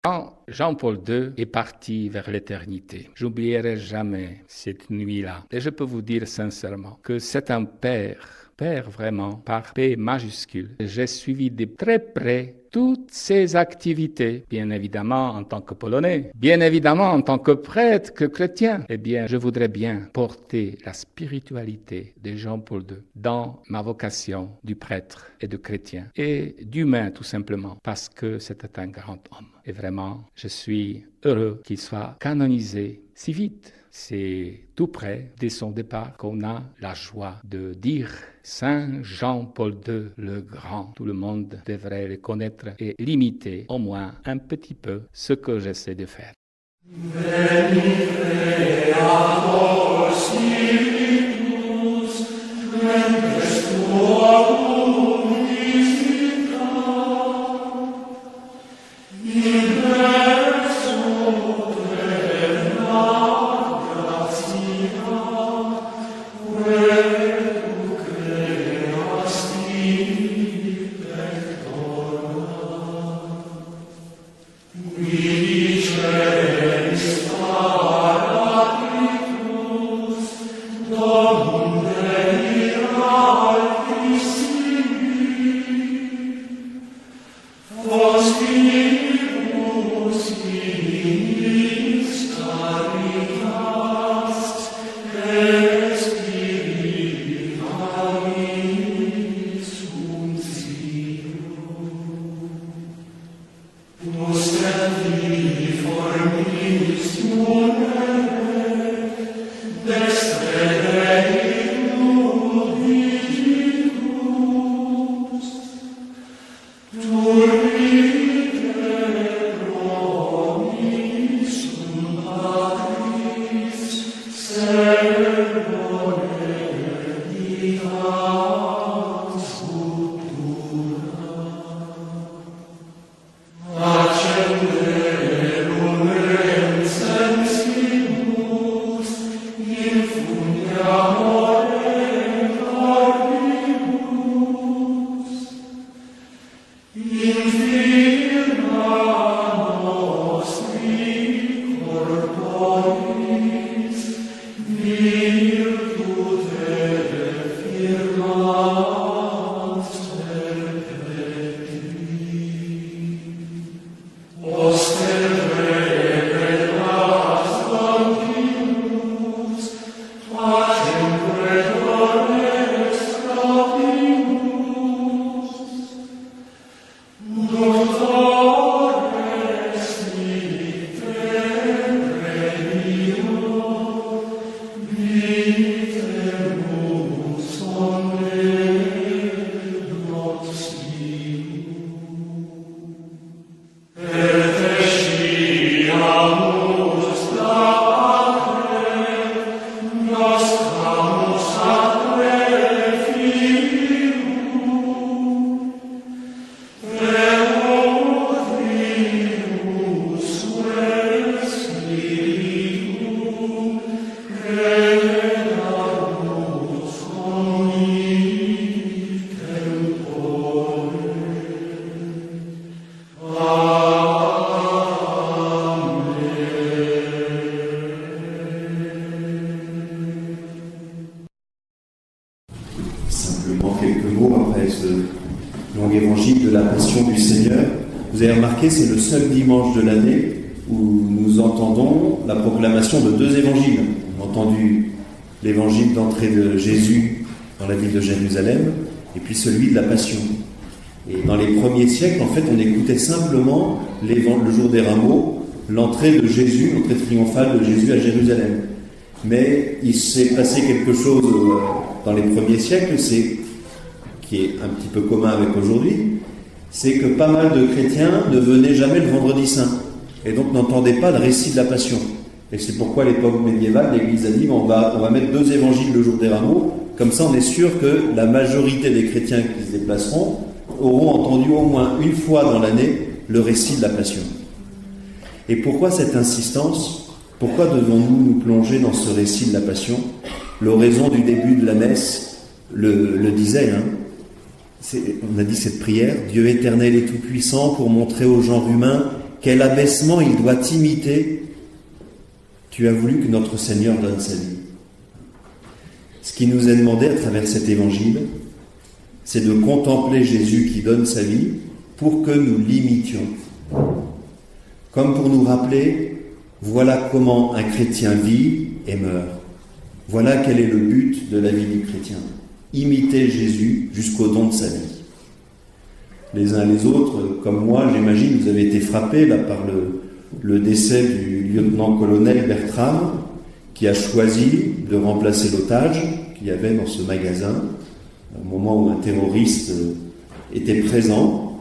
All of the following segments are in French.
Quand Jean-Paul II est parti vers l'éternité, j'oublierai jamais cette nuit-là. Et je peux vous dire sincèrement que c'est un père vraiment, par P majuscule. J'ai suivi de très près toutes ses activités, bien évidemment en tant que Polonais, bien évidemment en tant que prêtre, que chrétien. Eh bien, je voudrais bien porter la spiritualité de Jean-Paul II dans ma vocation du prêtre et de chrétien et d'humain tout simplement, parce que c'était un grand homme. Et vraiment, je suis heureux qu'il soit canonisé si vite. C'est tout près de son départ qu'on a la joie de dire Saint Jean-Paul II le Grand. Tout le monde devrait le connaître et l'imiter au moins un petit peu ce que j'essaie de faire. Vous avez remarqué, c'est le seul dimanche de l'année où nous entendons la proclamation de deux évangiles. On a entendu l'évangile d'entrée de Jésus dans la ville de Jérusalem et puis celui de la Passion. Et dans les premiers siècles, en fait, on écoutait simplement le jour des rameaux, l'entrée de Jésus, l'entrée triomphale de Jésus à Jérusalem. Mais il s'est passé quelque chose dans les premiers siècles, qui est un petit peu commun avec aujourd'hui, c'est que pas mal de chrétiens ne venaient jamais le vendredi saint et donc n'entendaient pas le récit de la Passion. Et c'est pourquoi à l'époque médiévale, l'Église a dit on va mettre deux évangiles le jour des rameaux, comme ça on est sûr que la majorité des chrétiens qui se déplaceront auront entendu au moins une fois dans l'année le récit de la Passion. Et pourquoi cette insistance ? Pourquoi devons-nous nous plonger dans ce récit de la Passion ? L'oraison du début de la messe le disait, on a dit cette prière, Dieu éternel et tout-puissant, pour montrer au genre humain quel abaissement il doit imiter, tu as voulu que notre Seigneur donne sa vie. Ce qui nous est demandé à travers cet évangile, c'est de contempler Jésus qui donne sa vie pour que nous l'imitions. Comme pour nous rappeler, voilà comment un chrétien vit et meurt. Voilà quel est le but de la vie du chrétien. Imiter Jésus jusqu'au don de sa vie. Les uns les autres, comme moi, j'imagine, vous avez été frappés là, par le décès du lieutenant-colonel Bertram, qui a choisi de remplacer l'otage qu'il y avait dans ce magasin, au moment où un terroriste était présent.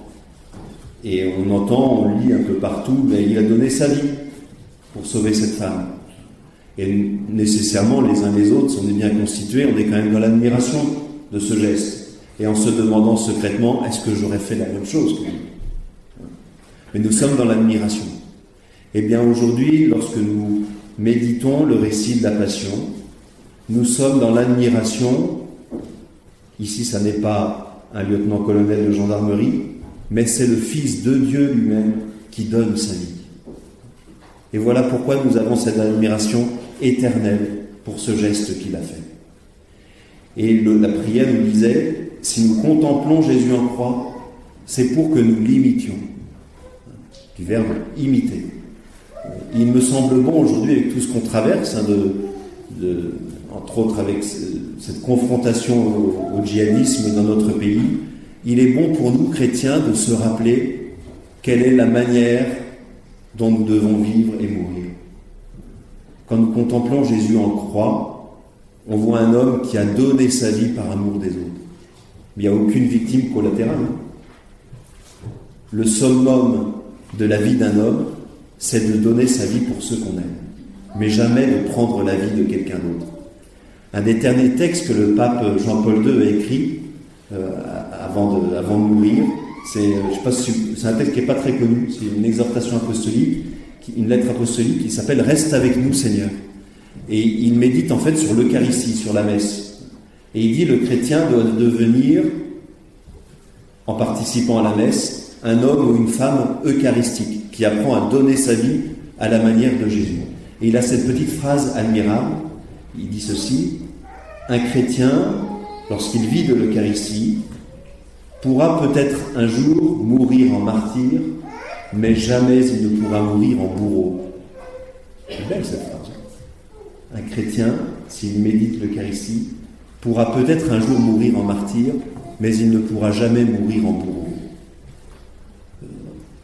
Et on entend, on lit un peu partout, mais il a donné sa vie pour sauver cette femme. Et nécessairement, les uns les autres, si on est bien constitués, on est quand même dans l'admiration de ce geste. Et en se demandant secrètement, est-ce que j'aurais fait la même chose que lui ? Mais nous sommes dans l'admiration. Eh bien aujourd'hui, lorsque nous méditons le récit de la Passion, nous sommes dans l'admiration. Ici, ça n'est pas un lieutenant-colonel de gendarmerie, mais c'est le Fils de Dieu lui-même qui donne sa vie. Et voilà pourquoi nous avons cette admiration éternelle pour ce geste qu'il a fait. Et la prière nous disait, si nous contemplons Jésus en croix, c'est pour que nous l'imitions. Du verbe imiter. Il me semble bon aujourd'hui, avec tout ce qu'on traverse, entre autres avec cette confrontation au djihadisme dans notre pays, il est bon pour nous, chrétiens, de se rappeler quelle est la manière dont nous devons vivre et mourir. Quand nous contemplons Jésus en croix, on voit un homme qui a donné sa vie par amour des autres. Il n'y a aucune victime collatérale. Le summum de la vie d'un homme, c'est de donner sa vie pour ceux qu'on aime, mais jamais de prendre la vie de quelqu'un d'autre. Un des derniers textes que le pape Jean-Paul II a écrit avant de mourir, c'est un texte qui n'est pas très connu, c'est une exhortation apostolique, une lettre apostolique qui s'appelle « Reste avec nous, Seigneur ». Et il médite en fait sur l'Eucharistie, sur la messe. Et il dit le chrétien doit devenir, en participant à la messe, un homme ou une femme eucharistique, qui apprend à donner sa vie à la manière de Jésus. Et il a cette petite phrase admirable, il dit ceci, un chrétien, lorsqu'il vit de l'Eucharistie, pourra peut-être un jour mourir en martyr, mais jamais il ne pourra mourir en bourreau. C'est belle cette phrase. Un chrétien, s'il médite l'Eucharistie, pourra peut-être un jour mourir en martyr, mais il ne pourra jamais mourir en bourreau.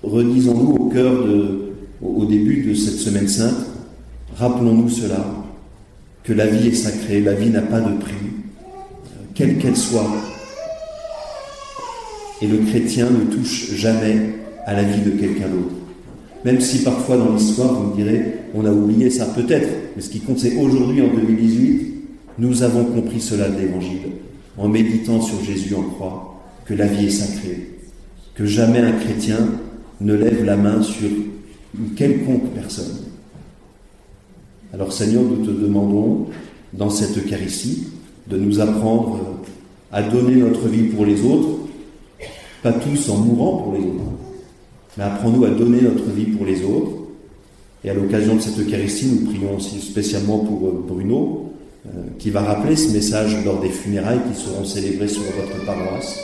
Redisons-nous au début de cette Semaine Sainte, rappelons-nous cela, que la vie est sacrée, la vie n'a pas de prix, quelle qu'elle soit. Et le chrétien ne touche jamais à la vie de quelqu'un d'autre. Même si parfois dans l'histoire, vous me direz, on a oublié ça peut-être, mais ce qui compte c'est aujourd'hui, en 2018, nous avons compris cela de l'Évangile, en méditant sur Jésus en croix, que la vie est sacrée, que jamais un chrétien ne lève la main sur une quelconque personne. Alors Seigneur, nous te demandons, dans cette Eucharistie, de nous apprendre à donner notre vie pour les autres, pas tous en mourant pour les autres, mais apprends-nous à donner notre vie pour les autres. Et à l'occasion de cette Eucharistie, nous prions aussi spécialement pour Bruno, qui va rappeler ce message lors des funérailles qui seront célébrées sur votre paroisse,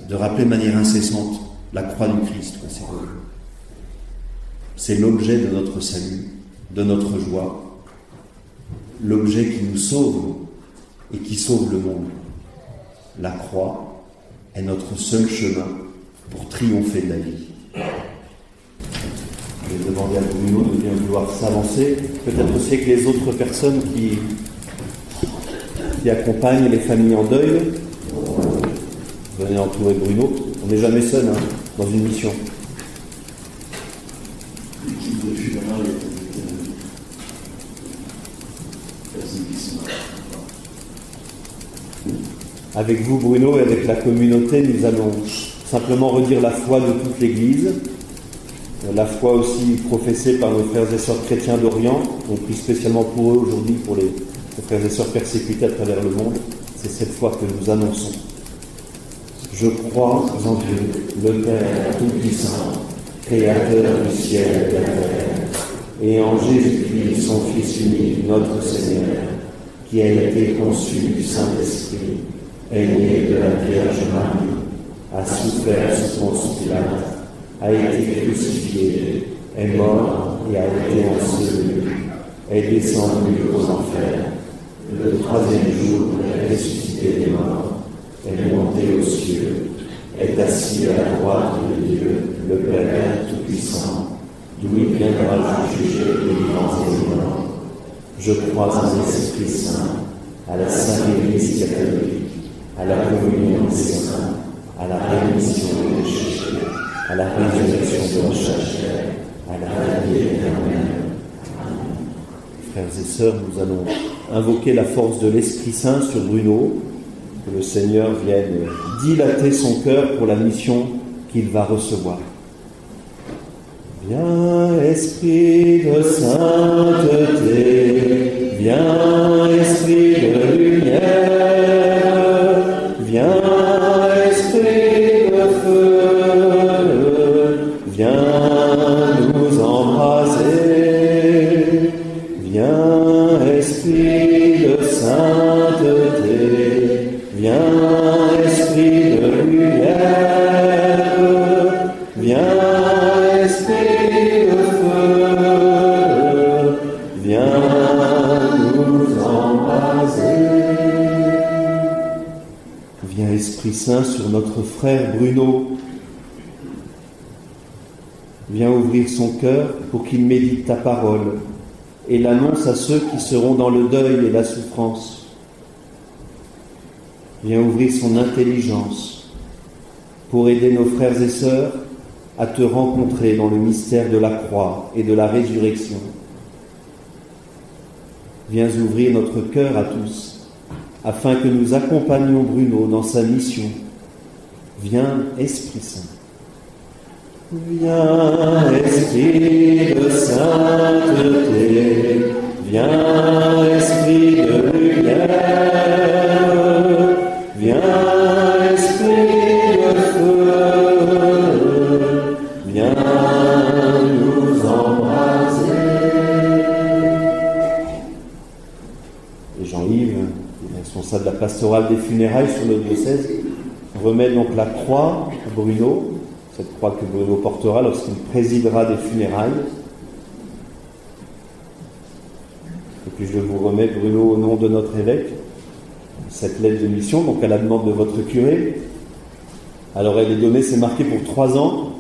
de rappeler de manière incessante la croix du Christ. C'est l'objet de notre salut, de notre joie, l'objet qui nous sauve et qui sauve le monde. La croix est notre seul chemin pour triompher de la vie. Je vais demander à Bruno de bien vouloir s'avancer, peut-être aussi avec les autres personnes qui accompagnent les familles en deuil. Venez entourer Bruno, on n'est jamais seul dans une mission. Avec vous, Bruno, et avec la communauté, nous allons simplement redire la foi de toute l'Église, la foi aussi professée par nos frères et sœurs chrétiens d'Orient. On prie spécialement pour eux aujourd'hui, pour les frères et sœurs persécutés à travers le monde. C'est cette foi que nous annonçons. Je crois en Dieu, le Père Tout-Puissant, Créateur du ciel et de la terre, et en Jésus-Christ, son Fils unique, notre Seigneur, qui a été conçu du Saint-Esprit, est né de la Vierge Marie, a souffert sous Ponce Pilate, a été crucifié, est mort et a été enseveli, est descendu aux enfers, le troisième jour est ressuscité des morts, est monté aux cieux, est assis à la droite de Dieu, le Père Tout-Puissant, d'où il viendra juger les vivants et les morts. Je crois en l'Esprit Saint, à la Sainte Église catholique, à la communion des saints, à la rémission des péchés, à la résurrection de chaque chair, à la vie éternelle. Amen. Frères et sœurs, nous allons invoquer la force de l'Esprit Saint sur Bruno, que le Seigneur vienne dilater son cœur pour la mission qu'il va recevoir. Viens, Esprit de sainteté, viens, Esprit de lumière, viens, Esprit de feu, viens nous embraser, viens, Esprit de sainteté, viens, Esprit de lumière, viens, Esprit de feu, viens nous embraser. Viens, Esprit Saint, sur notre frère Bruno. Viens ouvrir son cœur pour qu'il médite ta parole et l'annonce à ceux qui seront dans le deuil et la souffrance. Viens ouvrir son intelligence pour aider nos frères et sœurs à te rencontrer dans le mystère de la croix et de la résurrection. Viens ouvrir notre cœur à tous, afin que nous accompagnions Bruno dans sa mission. Viens, Esprit Saint. Viens, Esprit de sainteté, viens, Esprit de lumière, viens, Esprit de feu, viens nous embraser. Et Jean-Yves, responsable de la pastorale des funérailles sur le diocèse, remet donc la croix à Bruno, cette croix que Bruno portera lorsqu'il présidera des funérailles. Et puis je vous remets, Bruno, au nom de notre évêque, cette lettre de mission, donc à la demande de votre curé. Alors elle est donnée, c'est marqué pour 3 ans,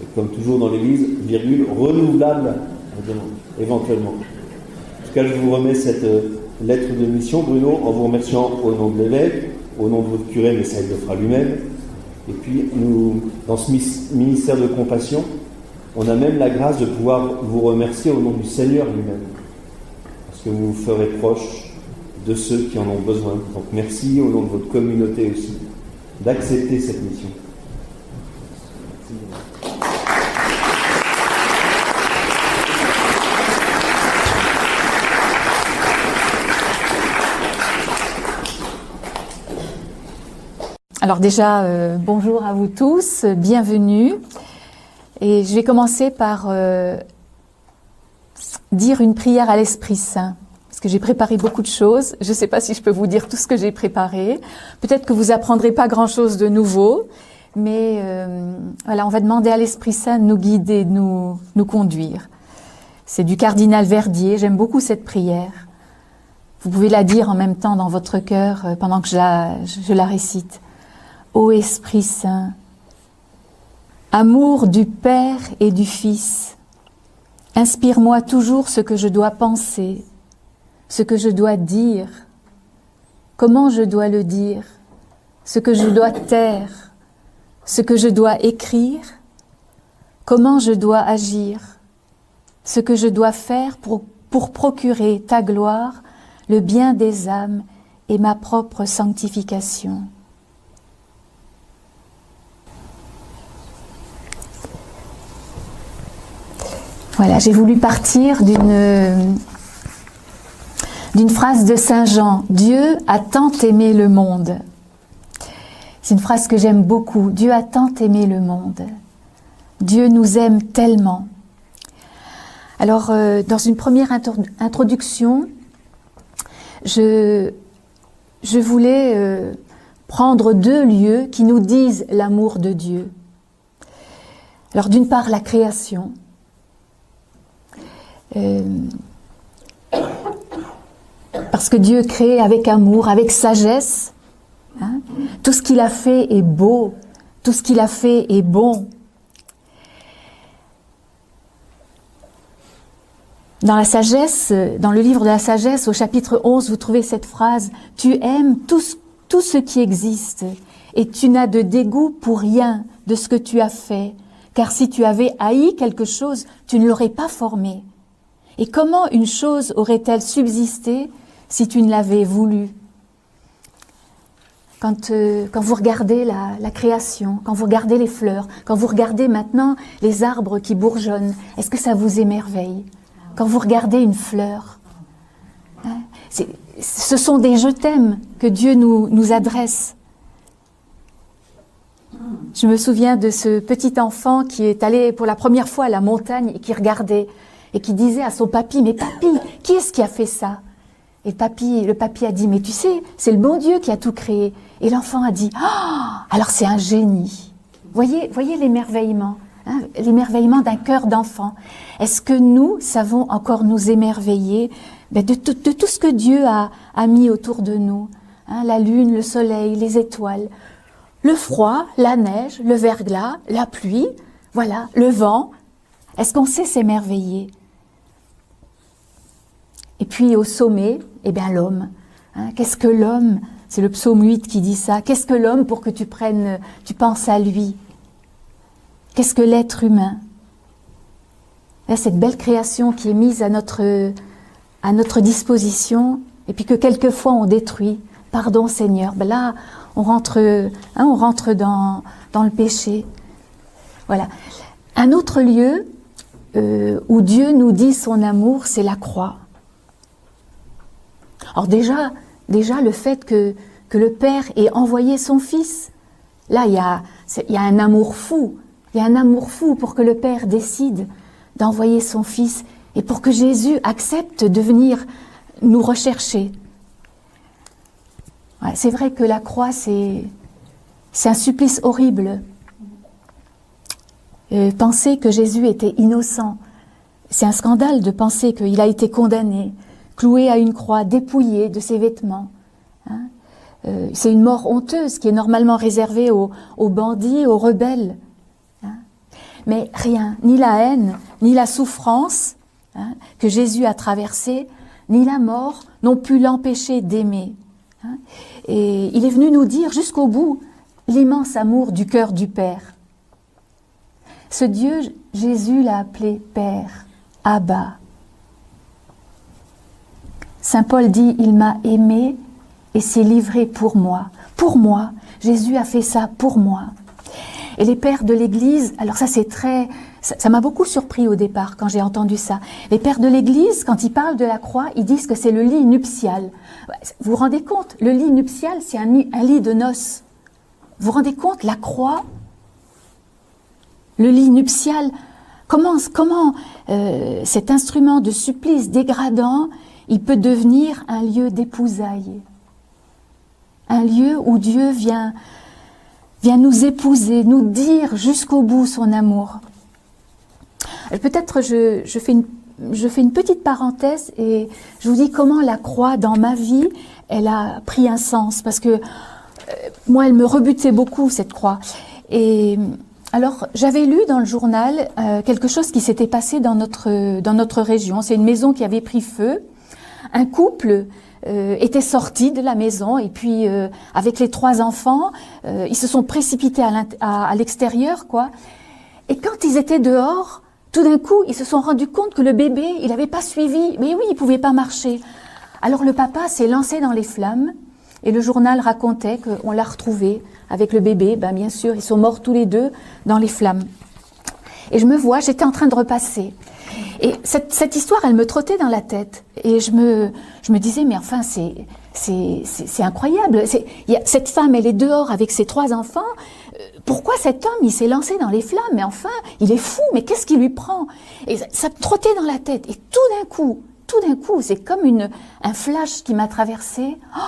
et comme toujours dans l'Église, virgule, renouvelable, éventuellement. En tout cas, je vous remets cette lettre de mission, Bruno, en vous remerciant au nom de l'évêque, au nom de votre curé, mais ça il le fera lui-même. Et puis, nous, dans ce ministère de compassion, on a même la grâce de pouvoir vous remercier au nom du Seigneur lui-même, parce que vous vous ferez proche de ceux qui en ont besoin. Donc merci au nom de votre communauté aussi d'accepter cette mission. Alors déjà, bonjour à vous tous, bienvenue. Et je vais commencer par dire une prière à l'Esprit Saint, parce que j'ai préparé beaucoup de choses. Je ne sais pas si je peux vous dire tout ce que j'ai préparé. Peut-être que vous apprendrez pas grand-chose de nouveau, mais voilà, on va demander à l'Esprit Saint de nous guider, de nous conduire. C'est du cardinal Verdier, j'aime beaucoup cette prière. Vous pouvez la dire en même temps dans votre cœur pendant que je la récite. Ô Esprit Saint, amour du Père et du Fils, inspire-moi toujours ce que je dois penser, ce que je dois dire, comment je dois le dire, ce que je dois taire, ce que je dois écrire, comment je dois agir, ce que je dois faire pour procurer ta gloire, le bien des âmes et ma propre sanctification. Voilà, j'ai voulu partir d'une phrase de Saint Jean. Dieu a tant aimé le monde. C'est une phrase que j'aime beaucoup. Dieu a tant aimé le monde. Dieu nous aime tellement. Alors, dans une première introduction, je voulais prendre 2 lieux qui nous disent l'amour de Dieu. Alors, d'une part, la création. Parce que Dieu crée avec amour, avec sagesse. Hein? Tout ce qu'il a fait est beau, tout ce qu'il a fait est bon. Dans la sagesse, dans le livre de la sagesse, au chapitre 11, vous trouvez cette phrase « Tu aimes tout ce qui existe et tu n'as de dégoût pour rien de ce que tu as fait, car si tu avais haï quelque chose, tu ne l'aurais pas formé. Et comment une chose aurait-elle subsisté si tu ne l'avais voulu ?» Quand vous regardez la création, quand vous regardez les fleurs, quand vous regardez maintenant les arbres qui bourgeonnent, est-ce que ça vous émerveille ? Quand vous regardez une fleur, hein, ce sont des « je t'aime » que Dieu nous adresse. Je me souviens de ce petit enfant qui est allé pour la première fois à la montagne et qui regardait et qui disait à son papy « Mais papy, qui est-ce qui a fait ça ?» Et le papy a dit « Mais tu sais, c'est le bon Dieu qui a tout créé. » Et l'enfant a dit « Ah, alors c'est un génie. » Voyez l'émerveillement. Hein, l'émerveillement d'un cœur d'enfant. Est-ce que nous savons encore nous émerveiller de tout ce que Dieu a mis autour de nous, hein, la lune, le soleil, les étoiles, le froid, la neige, le verglas, la pluie, voilà, le vent. Est-ce qu'on sait s'émerveiller? Et puis au sommet, eh bien l'homme. Hein, qu'est-ce que l'homme? C'est le psaume 8 qui dit ça. Qu'est-ce que l'homme pour que tu penses à lui? Qu'est-ce que l'être humain? Là, cette belle création qui est mise à notre disposition et puis que quelquefois on détruit. Pardon Seigneur. Ben là, on rentre dans le péché. Voilà. Un autre lieu où Dieu nous dit son amour, c'est la croix. Alors déjà le fait que le Père ait envoyé son Fils, là il y a un amour fou. Il y a un amour fou pour que le Père décide d'envoyer son Fils et pour que Jésus accepte de venir nous rechercher. Ouais, c'est vrai que la croix, c'est un supplice horrible. Penser que Jésus était innocent, c'est un scandale de penser qu'il a été condamné, cloué à une croix, dépouillé de ses vêtements. Hein, c'est une mort honteuse qui est normalement réservée aux bandits, aux rebelles. Mais rien, ni la haine, ni la souffrance hein, que Jésus a traversée, ni la mort n'ont pu l'empêcher d'aimer. Hein. Et il est venu nous dire jusqu'au bout l'immense amour du cœur du Père. Ce Dieu, Jésus l'a appelé Père, Abba. Saint Paul dit « Il m'a aimé et s'est livré pour moi. » Pour moi, Jésus a fait ça pour moi. Et les pères de l'Église, alors ça m'a beaucoup surpris au départ quand j'ai entendu ça. Les pères de l'Église, quand ils parlent de la croix, ils disent que c'est le lit nuptial. Vous vous rendez compte? Le lit nuptial, c'est un lit de noces. Vous vous rendez compte? La croix, le lit nuptial, comment cet instrument de supplice dégradant, il peut devenir un lieu d'épousailles. Un lieu où Dieu vient nous épouser, nous dire jusqu'au bout son amour. Peut-être je fais une petite parenthèse et je vous dis comment la croix dans ma vie, elle a pris un sens parce que moi elle me rebutait beaucoup cette croix. Et alors j'avais lu dans le journal quelque chose qui s'était passé dans notre région. C'est une maison qui avait pris feu. Un couple étaient sortis de la maison et puis avec les 3 enfants, ils se sont précipités à l'extérieur, quoi. Et quand ils étaient dehors, tout d'un coup, ils se sont rendus compte que le bébé, il n'avait pas suivi. Mais oui, il pouvait pas marcher. Alors le papa s'est lancé dans les flammes et le journal racontait qu'on l'a retrouvé avec le bébé. Ben bien sûr, ils sont morts tous les 2 dans les flammes. Et j'étais en train de repasser. Et cette histoire, elle me trottait dans la tête. Et je me disais, mais enfin, c'est incroyable. Cette femme, elle est dehors avec ses 3 enfants. pourquoi cet homme, il s'est lancé dans les flammes? Mais enfin, il est fou, mais qu'est-ce qui lui prend? Et ça me trottait dans la tête. Et tout d'un coup, c'est comme un flash qui m'a traversé. Oh,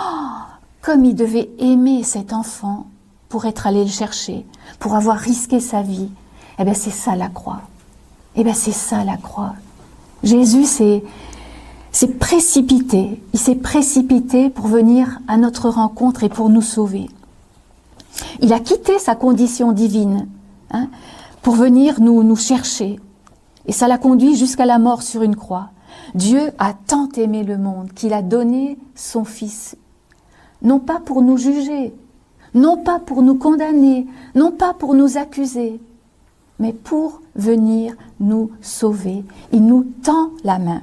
comme il devait aimer cet enfant pour être allé le chercher, pour avoir risqué sa vie. Eh bien, c'est ça la croix. Eh bien, c'est ça la croix. Jésus s'est précipité. Il s'est précipité pour venir à notre rencontre et pour nous sauver. Il a quitté sa condition divine, pour venir nous chercher. Et ça l'a conduit jusqu'à la mort sur une croix. Dieu a tant aimé le monde qu'il a donné son Fils, non pas pour nous juger, non pas pour nous condamner, non pas pour nous accuser, mais pour venir nous sauver. Il nous tend la main.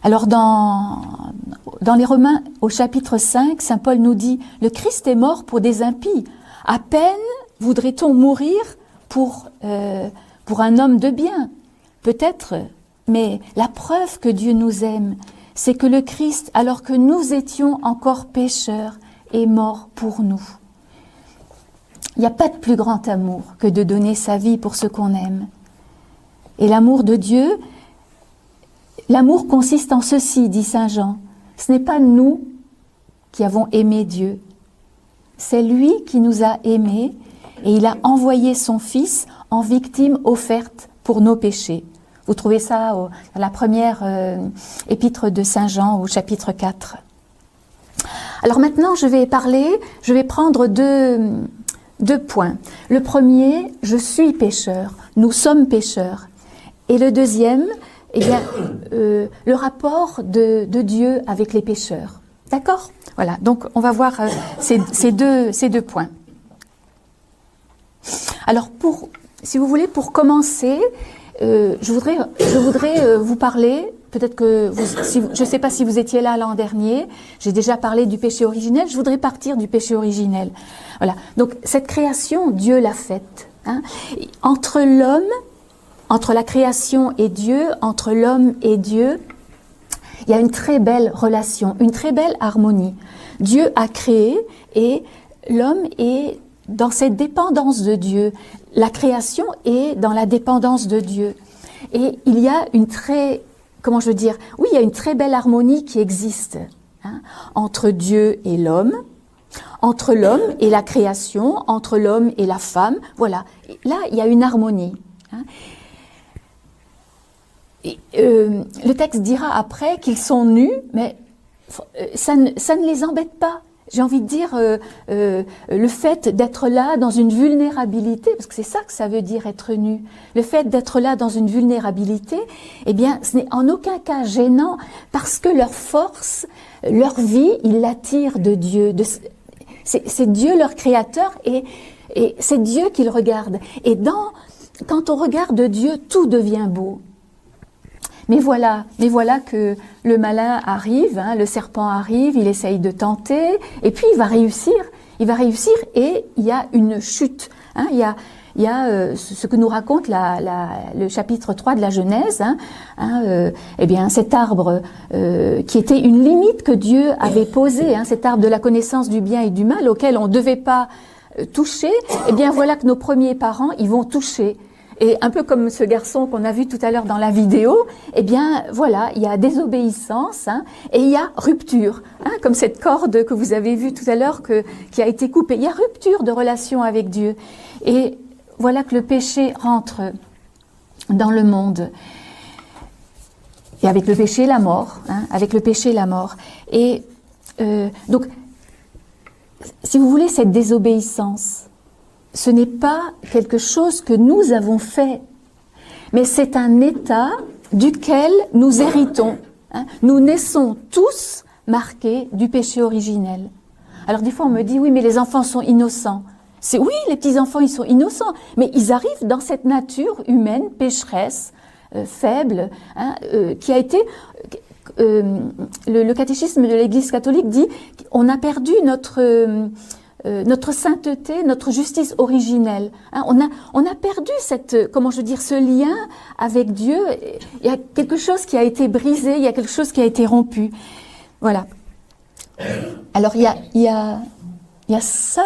Alors dans les Romains, au chapitre 5, saint Paul nous dit « Le Christ est mort pour des impies. À peine voudrait-on mourir pour un homme de bien. Peut-être, mais la preuve que Dieu nous aime, c'est que le Christ, alors que nous étions encore pécheurs, est mort pour nous. » Il n'y a pas de plus grand amour que de donner sa vie pour ce qu'on aime. Et l'amour de Dieu, l'amour consiste en ceci, dit saint Jean. Ce n'est pas nous qui avons aimé Dieu. C'est lui qui nous a aimés et il a envoyé son Fils en victime offerte pour nos péchés. Vous trouvez ça dans la première épître de saint Jean au chapitre 4. Alors maintenant, je vais prendre deux points. Le premier, je suis pécheur, nous sommes pécheurs. Et le deuxième, eh bien, le rapport de Dieu avec les pécheurs. D'accord? Voilà, donc on va voir ces deux points. Alors, si vous voulez, pour commencer, je voudrais vous parler, peut-être que je ne sais pas si vous étiez là l'an dernier, j'ai déjà parlé du péché originel, je voudrais partir du péché originel. Voilà, donc cette création, Dieu l'a faite. Entre la création et Dieu, entre l'homme et Dieu, il y a une très belle relation, une très belle harmonie. Dieu a créé et l'homme est dans cette dépendance de Dieu. La création est dans la dépendance de Dieu. Et il y a il y a une très belle harmonie qui existe entre Dieu et l'homme, entre l'homme et la création, entre l'homme et la femme. Voilà, là il y a une harmonie. Le texte dira après qu'ils sont nus, mais ça ne les embête pas. J'ai envie de dire, le fait d'être là dans une vulnérabilité, parce que c'est ça que ça veut dire être nu, le fait d'être là dans une vulnérabilité, eh bien, ce n'est en aucun cas gênant, parce que leur force, leur vie, ils l'attirent de Dieu. C'est Dieu leur créateur, et c'est Dieu qu'ils regardent. Et quand on regarde Dieu, tout devient beau. Mais voilà que le malin arrive, le serpent arrive, il essaye de tenter, et puis il va réussir, et il y a une chute. Il y a ce que nous raconte le chapitre 3 de la Genèse, eh bien cet arbre qui était une limite que Dieu avait posée, cet arbre de la connaissance du bien et du mal auquel on ne devait pas toucher, eh bien voilà que nos premiers parents, ils vont toucher. Et un peu comme ce garçon qu'on a vu tout à l'heure dans la vidéo, eh bien voilà, il y a désobéissance et il y a rupture, comme cette corde que vous avez vue tout à l'heure qui a été coupée. Il y a rupture de relation avec Dieu. Et voilà que le péché rentre dans le monde. Et avec le péché, la mort. Avec le péché, la mort. Et donc, si vous voulez, cette désobéissance, ce n'est pas quelque chose que nous avons fait, mais c'est un état duquel nous héritons. Nous naissons tous marqués du péché originel. Alors des fois on me dit, oui mais les enfants sont innocents. Oui, les petits-enfants ils sont innocents, mais ils arrivent dans cette nature humaine, pécheresse, faible, qui a été... le catéchisme de l'Église catholique dit qu'on a perdu notre sainteté, notre justice originelle. On a perdu ce lien avec Dieu. Il y a quelque chose qui a été brisé, il y a quelque chose qui a été rompu. Voilà. Alors il y a seul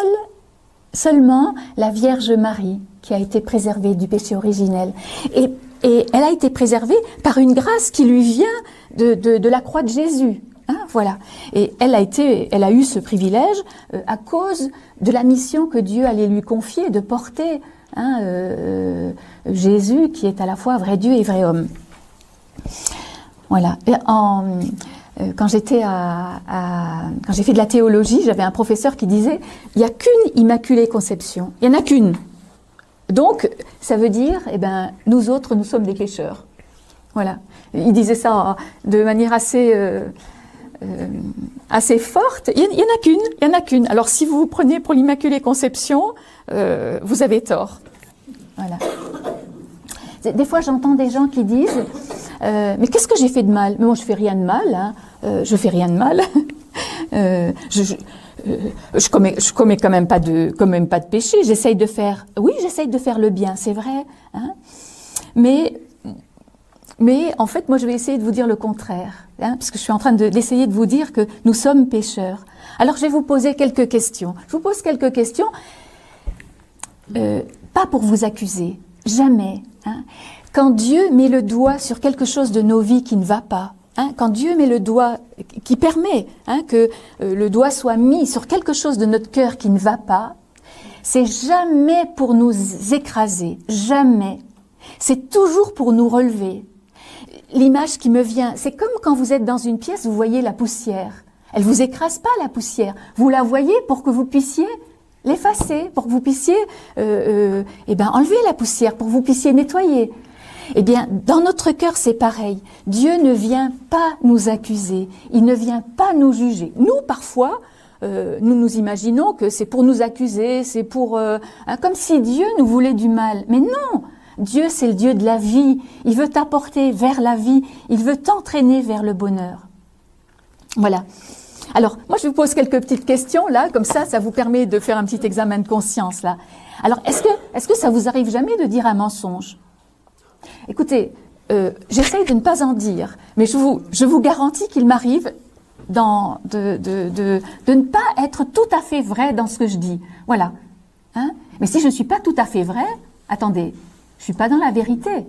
seulement la Vierge Marie qui a été préservée du péché originel. Et elle a été préservée par une grâce qui lui vient de la croix de Jésus. Hein, voilà. Et elle a eu ce privilège à cause de la mission que Dieu allait lui confier de porter Jésus qui est à la fois vrai Dieu et vrai homme. Voilà. Et quand j'ai fait de la théologie, j'avais un professeur qui disait il n'y a qu'une Immaculée Conception. Il n'y en a qu'une. Donc, ça veut dire, nous autres, nous sommes des pécheurs. Voilà. Il disait ça de manière assez forte. Il y en a qu'une. Alors, si vous vous prenez pour l'Immaculée Conception, vous avez tort. Voilà. Des fois, j'entends des gens qui disent mais qu'est-ce que j'ai fait de mal? Mais moi, je fais rien de mal. Hein. Je fais rien de mal. Je commets quand même pas de péché. J'essaye de faire le bien, c'est vrai. Hein. Mais en fait, moi, je vais essayer de vous dire le contraire, hein, parce que je suis en train d'essayer de vous dire que nous sommes pécheurs. Alors, je vais vous poser quelques questions. Je vous pose quelques questions, pas pour vous accuser, jamais. Hein. Quand Dieu met le doigt sur quelque chose de nos vies qui ne va pas, hein, quand Dieu met le doigt, qui permet que le doigt soit mis sur quelque chose de notre cœur qui ne va pas, c'est jamais pour nous écraser, jamais. C'est toujours pour nous relever. L'image qui me vient, c'est comme quand vous êtes dans une pièce, vous voyez la poussière. Elle vous écrase pas, la poussière. Vous la voyez pour que vous puissiez l'effacer, pour que vous puissiez enlever la poussière, pour que vous puissiez nettoyer. Eh bien, dans notre cœur, c'est pareil. Dieu ne vient pas nous accuser, il ne vient pas nous juger. Nous, parfois, nous imaginons que c'est pour nous accuser, c'est pour comme si Dieu nous voulait du mal. Mais non, Dieu, c'est le Dieu de la vie. Il veut t'apporter vers la vie, il veut t'entraîner vers le bonheur. Voilà. Alors, moi, je vous pose quelques petites questions, là, comme ça vous permet de faire un petit examen de conscience, là. Alors, est-ce que ça vous arrive jamais de dire un mensonge? Écoutez, j'essaye de ne pas en dire, mais je vous garantis qu'il m'arrive de ne pas être tout à fait vrai dans ce que je dis. Voilà. Hein? Mais si je ne suis pas tout à fait vrai, attendez, je ne suis pas dans la vérité.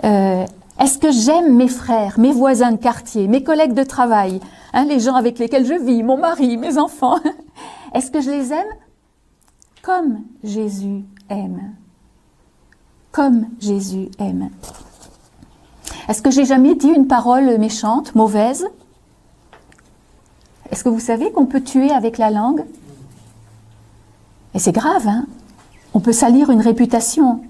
Est-ce que j'aime mes frères, mes voisins de quartier, mes collègues de travail, hein, les gens avec lesquels je vis, mon mari, mes enfants? Est-ce que je les aime comme Jésus aime? Comme Jésus aime. Est-ce que j'ai jamais dit une parole méchante, mauvaise? Est-ce que vous savez qu'on peut tuer avec la langue? Et c'est grave, hein? On peut salir une réputation.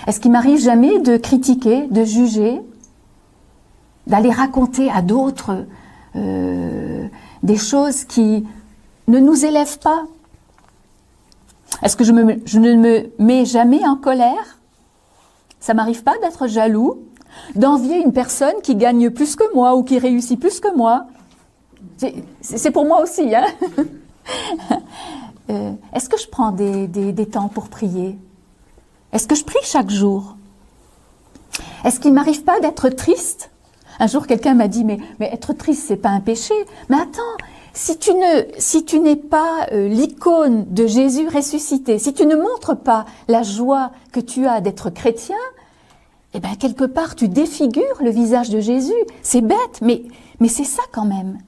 Est-ce qu'il m'arrive jamais de critiquer, de juger, d'aller raconter à d'autres des choses qui ne nous élèvent pas? Est-ce que je ne me mets jamais en colère? Ça m'arrive pas d'être jaloux, d'envier une personne qui gagne plus que moi ou qui réussit plus que moi. C'est pour moi aussi, hein. Est-ce que je prends des temps pour prier? Est-ce que je prie chaque jour? Est-ce qu'il m'arrive pas d'être triste? Un jour, quelqu'un m'a dit, mais être triste, c'est pas un péché. Mais attends, si tu n'es pas l'icône de Jésus ressuscité, si tu ne montres pas la joie que tu as d'être chrétien, eh ben quelque part tu défigures le visage de Jésus. C'est bête, mais c'est ça quand même.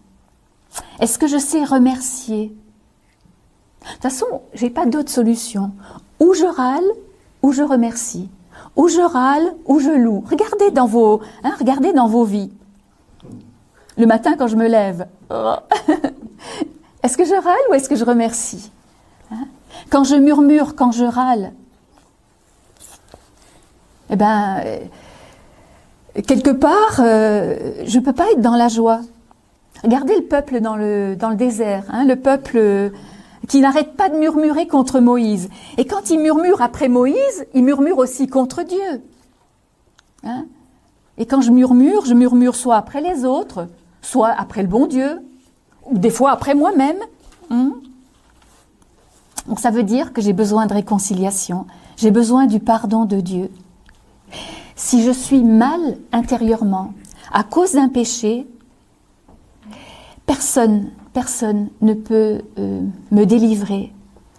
Est-ce que je sais remercier? De toute façon, j'ai pas d'autre solution. Ou je râle, ou je remercie. Ou je râle, ou je loue. Regardez dans vos vies. Le matin quand je me lève, est-ce que je râle ou est-ce que je remercie? Quand je murmure, quand je râle, eh ben, quelque part, je peux pas être dans la joie. Regardez le peuple dans le désert, hein, le peuple qui n'arrête pas de murmurer contre Moïse. Et quand il murmure après Moïse, il murmure aussi contre Dieu. Hein? Et quand je murmure soit après les autres, soit après le bon Dieu, ou des fois après moi-même. Donc ça veut dire que j'ai besoin de réconciliation, j'ai besoin du pardon de Dieu. Si je suis mal intérieurement, à cause d'un péché, personne ne peut me délivrer,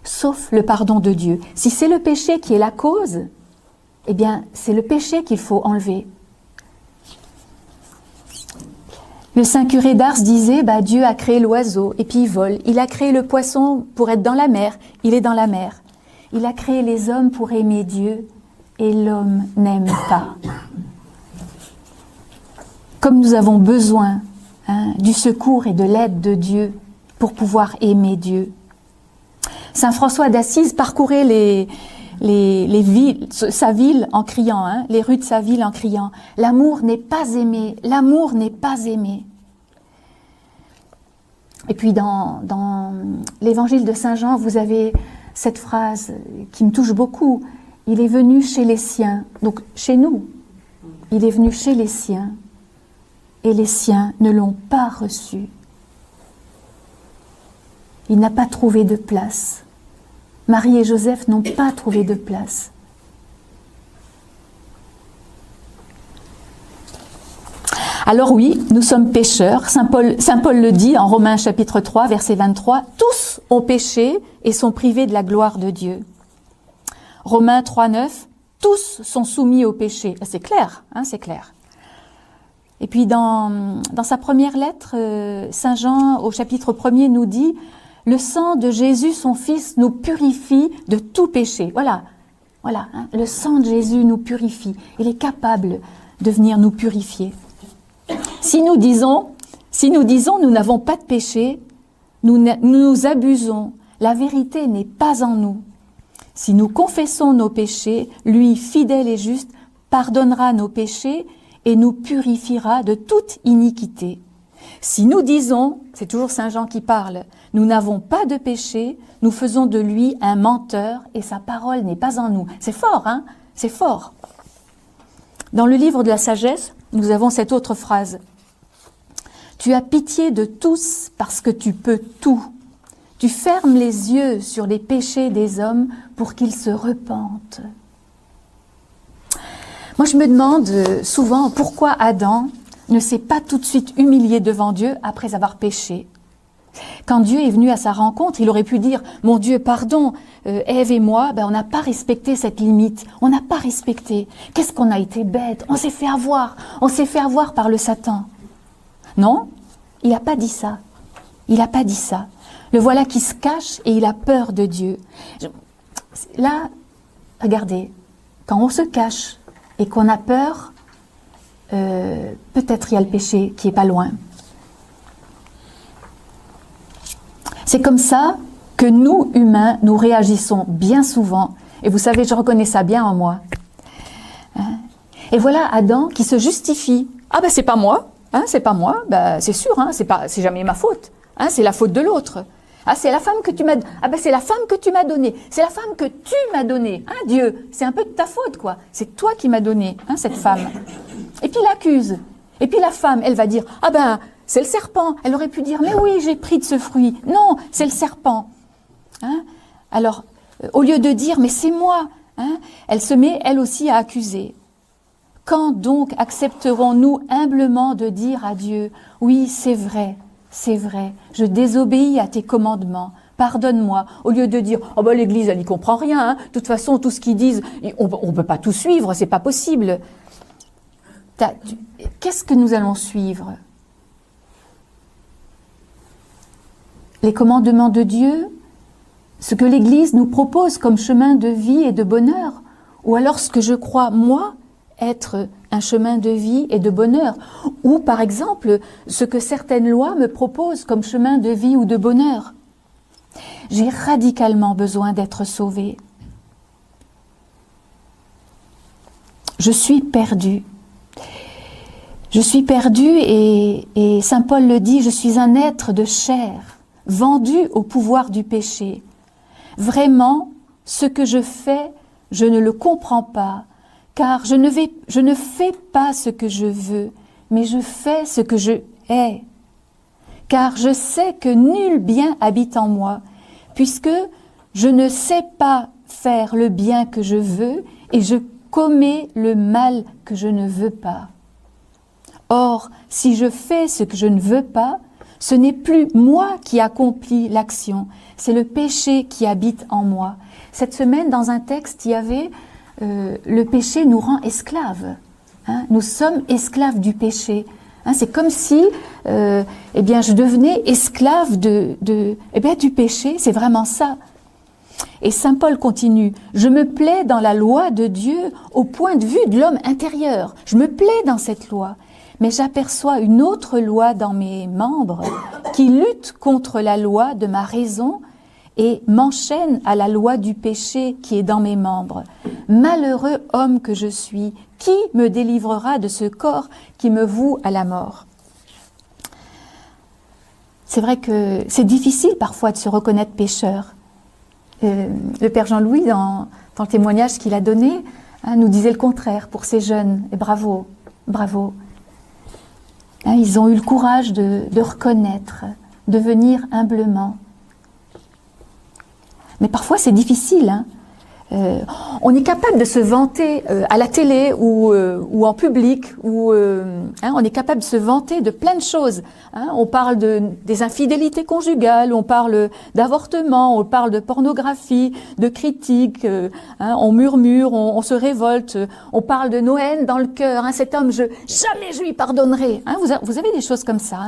sauf le pardon de Dieu. Si c'est le péché qui est la cause, eh bien, c'est le péché qu'il faut enlever. Le saint curé d'Ars disait, Dieu a créé l'oiseau et puis il vole. Il a créé le poisson pour être dans la mer, il est dans la mer. Il a créé les hommes pour aimer Dieu et l'homme n'aime pas. Comme nous avons besoin du secours et de l'aide de Dieu pour pouvoir aimer Dieu. Saint François d'Assise parcourait les villes, sa ville en criant, les rues de sa ville en criant « L'amour n'est pas aimé, l'amour n'est pas aimé ». Et puis dans l'évangile de Saint Jean, vous avez cette phrase qui me touche beaucoup. Il est venu chez les siens, donc chez nous. Il est venu chez les siens et les siens ne l'ont pas reçu. Il n'a pas trouvé de place. Marie et Joseph n'ont pas trouvé de place. Alors oui, nous sommes pécheurs. Saint Paul le dit en Romains chapitre 3, verset 23, « Tous ont péché et sont privés de la gloire de Dieu. » Romains 3, 9, « Tous sont soumis au péché. » C'est clair, c'est clair. Et puis dans sa première lettre, Saint Jean au chapitre 1er nous dit « Le sang de Jésus, son Fils, nous purifie de tout péché. » Voilà, le sang de Jésus nous purifie. Il est capable de venir nous purifier. Si nous disons nous n'avons pas de péché, nous abusons. La vérité n'est pas en nous. Si nous confessons nos péchés, lui, fidèle et juste, pardonnera nos péchés et nous purifiera de toute iniquité. Si nous disons, c'est toujours Saint Jean qui parle, nous n'avons pas de péché, nous faisons de lui un menteur et sa parole n'est pas en nous. C'est fort, c'est fort. Dans le livre de la sagesse, nous avons cette autre phrase. Tu as pitié de tous parce que tu peux tout. Tu fermes les yeux sur les péchés des hommes pour qu'ils se repentent. Moi, je me demande souvent pourquoi Adam ne s'est pas tout de suite humilié devant Dieu après avoir péché. Quand Dieu est venu à sa rencontre, il aurait pu dire « Mon Dieu, pardon, Ève et moi, on n'a pas respecté cette limite, on n'a pas respecté. Qu'est-ce qu'on a été bête, on s'est fait avoir par le Satan. » Non, il n'a pas dit ça. Il n'a pas dit ça. Le voilà qui se cache et il a peur de Dieu. Là, regardez, quand on se cache et qu'on a peur, peut-être il y a le péché qui est pas loin. C'est comme ça que nous, humains, nous réagissons bien souvent. Et vous savez, je reconnais ça bien en moi. Et voilà Adam qui se justifie. Ah c'est pas moi, c'est pas moi, c'est sûr, c'est jamais ma faute. C'est la faute de l'autre. C'est la femme que tu m'as c'est la femme que tu m'as donnée. C'est la femme que tu m'as donnée. Dieu, c'est un peu de ta faute, quoi. C'est toi qui m'as donné, cette femme. Et puis il accuse. Et puis la femme, elle va dire, c'est le serpent. Elle aurait pu dire, mais oui, j'ai pris de ce fruit. Non, c'est le serpent. Alors, au lieu de dire, mais c'est moi, elle se met, elle aussi, à accuser. Quand donc accepterons-nous humblement de dire à Dieu, oui, c'est vrai, je désobéis à tes commandements, pardonne-moi, au lieu de dire, l'Église, elle n'y comprend rien, de toute façon, tout ce qu'ils disent, on peut pas tout suivre, c'est pas possible. Qu'est-ce que nous allons suivre? Les commandements de Dieu, ce que l'Église nous propose comme chemin de vie et de bonheur, ou alors ce que je crois, moi, être un chemin de vie et de bonheur, ou par exemple, ce que certaines lois me proposent comme chemin de vie ou de bonheur. J'ai radicalement besoin d'être sauvée. Je suis perdue. Je suis perdue et Saint Paul le dit, je suis un être de chair, vendu au pouvoir du péché. Vraiment, ce que je fais, je ne le comprends pas, car je ne fais pas ce que je veux, mais je fais ce que je hais. Car je sais que nul bien habite en moi, puisque je ne sais pas faire le bien que je veux et je commets le mal que je ne veux pas. Or, si je fais ce que je ne veux pas, Ce n'est plus moi qui accomplis l'action, c'est le péché qui habite en moi. Cette semaine, dans un texte, il y avait le péché nous rend esclaves. Hein, nous sommes esclaves du péché. Hein, c'est comme si je devenais esclave du péché, c'est vraiment ça. Et saint Paul continue, « Je me plais dans la loi de Dieu au point de vue de l'homme intérieur. Je me plais dans cette loi. Mais j'aperçois une autre loi dans mes membres qui lutte contre la loi de ma raison et m'enchaîne à la loi du péché qui est dans mes membres. Malheureux homme que je suis, qui me délivrera de ce corps qui me voue à la mort ?» C'est vrai que c'est difficile parfois de se reconnaître pécheur. Le Père Jean-Louis, dans le témoignage qu'il a donné, nous disait le contraire pour ces jeunes. Et bravo, bravo. Ils ont eu le courage de reconnaître, de venir humblement. Mais parfois c'est difficile. On est capable de se vanter à la télé ou en public, on est capable de se vanter de plein de choses. On parle des infidélités conjugales, on parle d'avortement, on parle de pornographie, de critiques, on murmure, on se révolte, on parle de nos haines dans le cœur. Cet homme, jamais je lui pardonnerai. Vous avez des choses comme ça.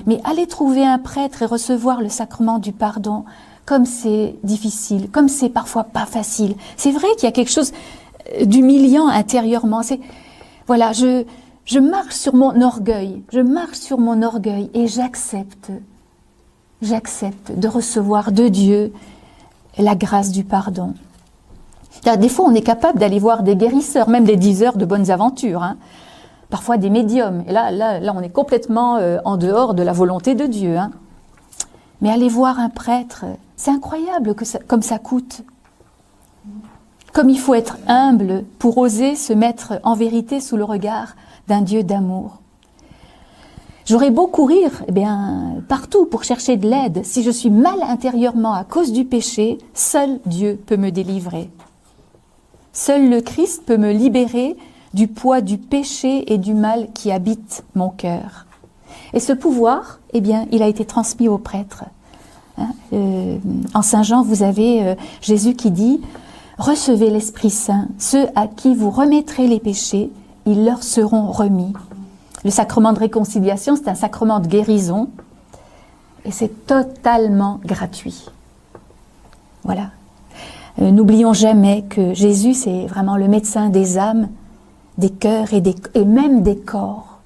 Mais allez trouver un prêtre et recevoir le sacrement du pardon. Comme c'est difficile, comme c'est parfois pas facile. C'est vrai qu'il y a quelque chose d'humiliant intérieurement. Voilà, je marche sur mon orgueil, et j'accepte de recevoir de Dieu la grâce du pardon. Des fois, on est capable d'aller voir des guérisseurs, même des diseurs de bonnes aventures, parfois des médiums. Et là, on est complètement en dehors de la volonté de Dieu. Mais aller voir un prêtre, c'est incroyable comme ça coûte. Comme il faut être humble pour oser se mettre en vérité sous le regard d'un Dieu d'amour. J'aurais beau courir partout pour chercher de l'aide. Si je suis mal intérieurement à cause du péché, seul Dieu peut me délivrer. Seul le Christ peut me libérer du poids du péché et du mal qui habite mon cœur. Et ce pouvoir, il a été transmis aux prêtres. En Saint Jean, vous avez Jésus qui dit « Recevez l'Esprit Saint, ceux à qui vous remettrez les péchés, ils leur seront remis. » Le sacrement de réconciliation, c'est un sacrement de guérison et c'est totalement gratuit. Voilà. N'oublions jamais que Jésus, c'est vraiment le médecin des âmes, des cœurs et même des corps.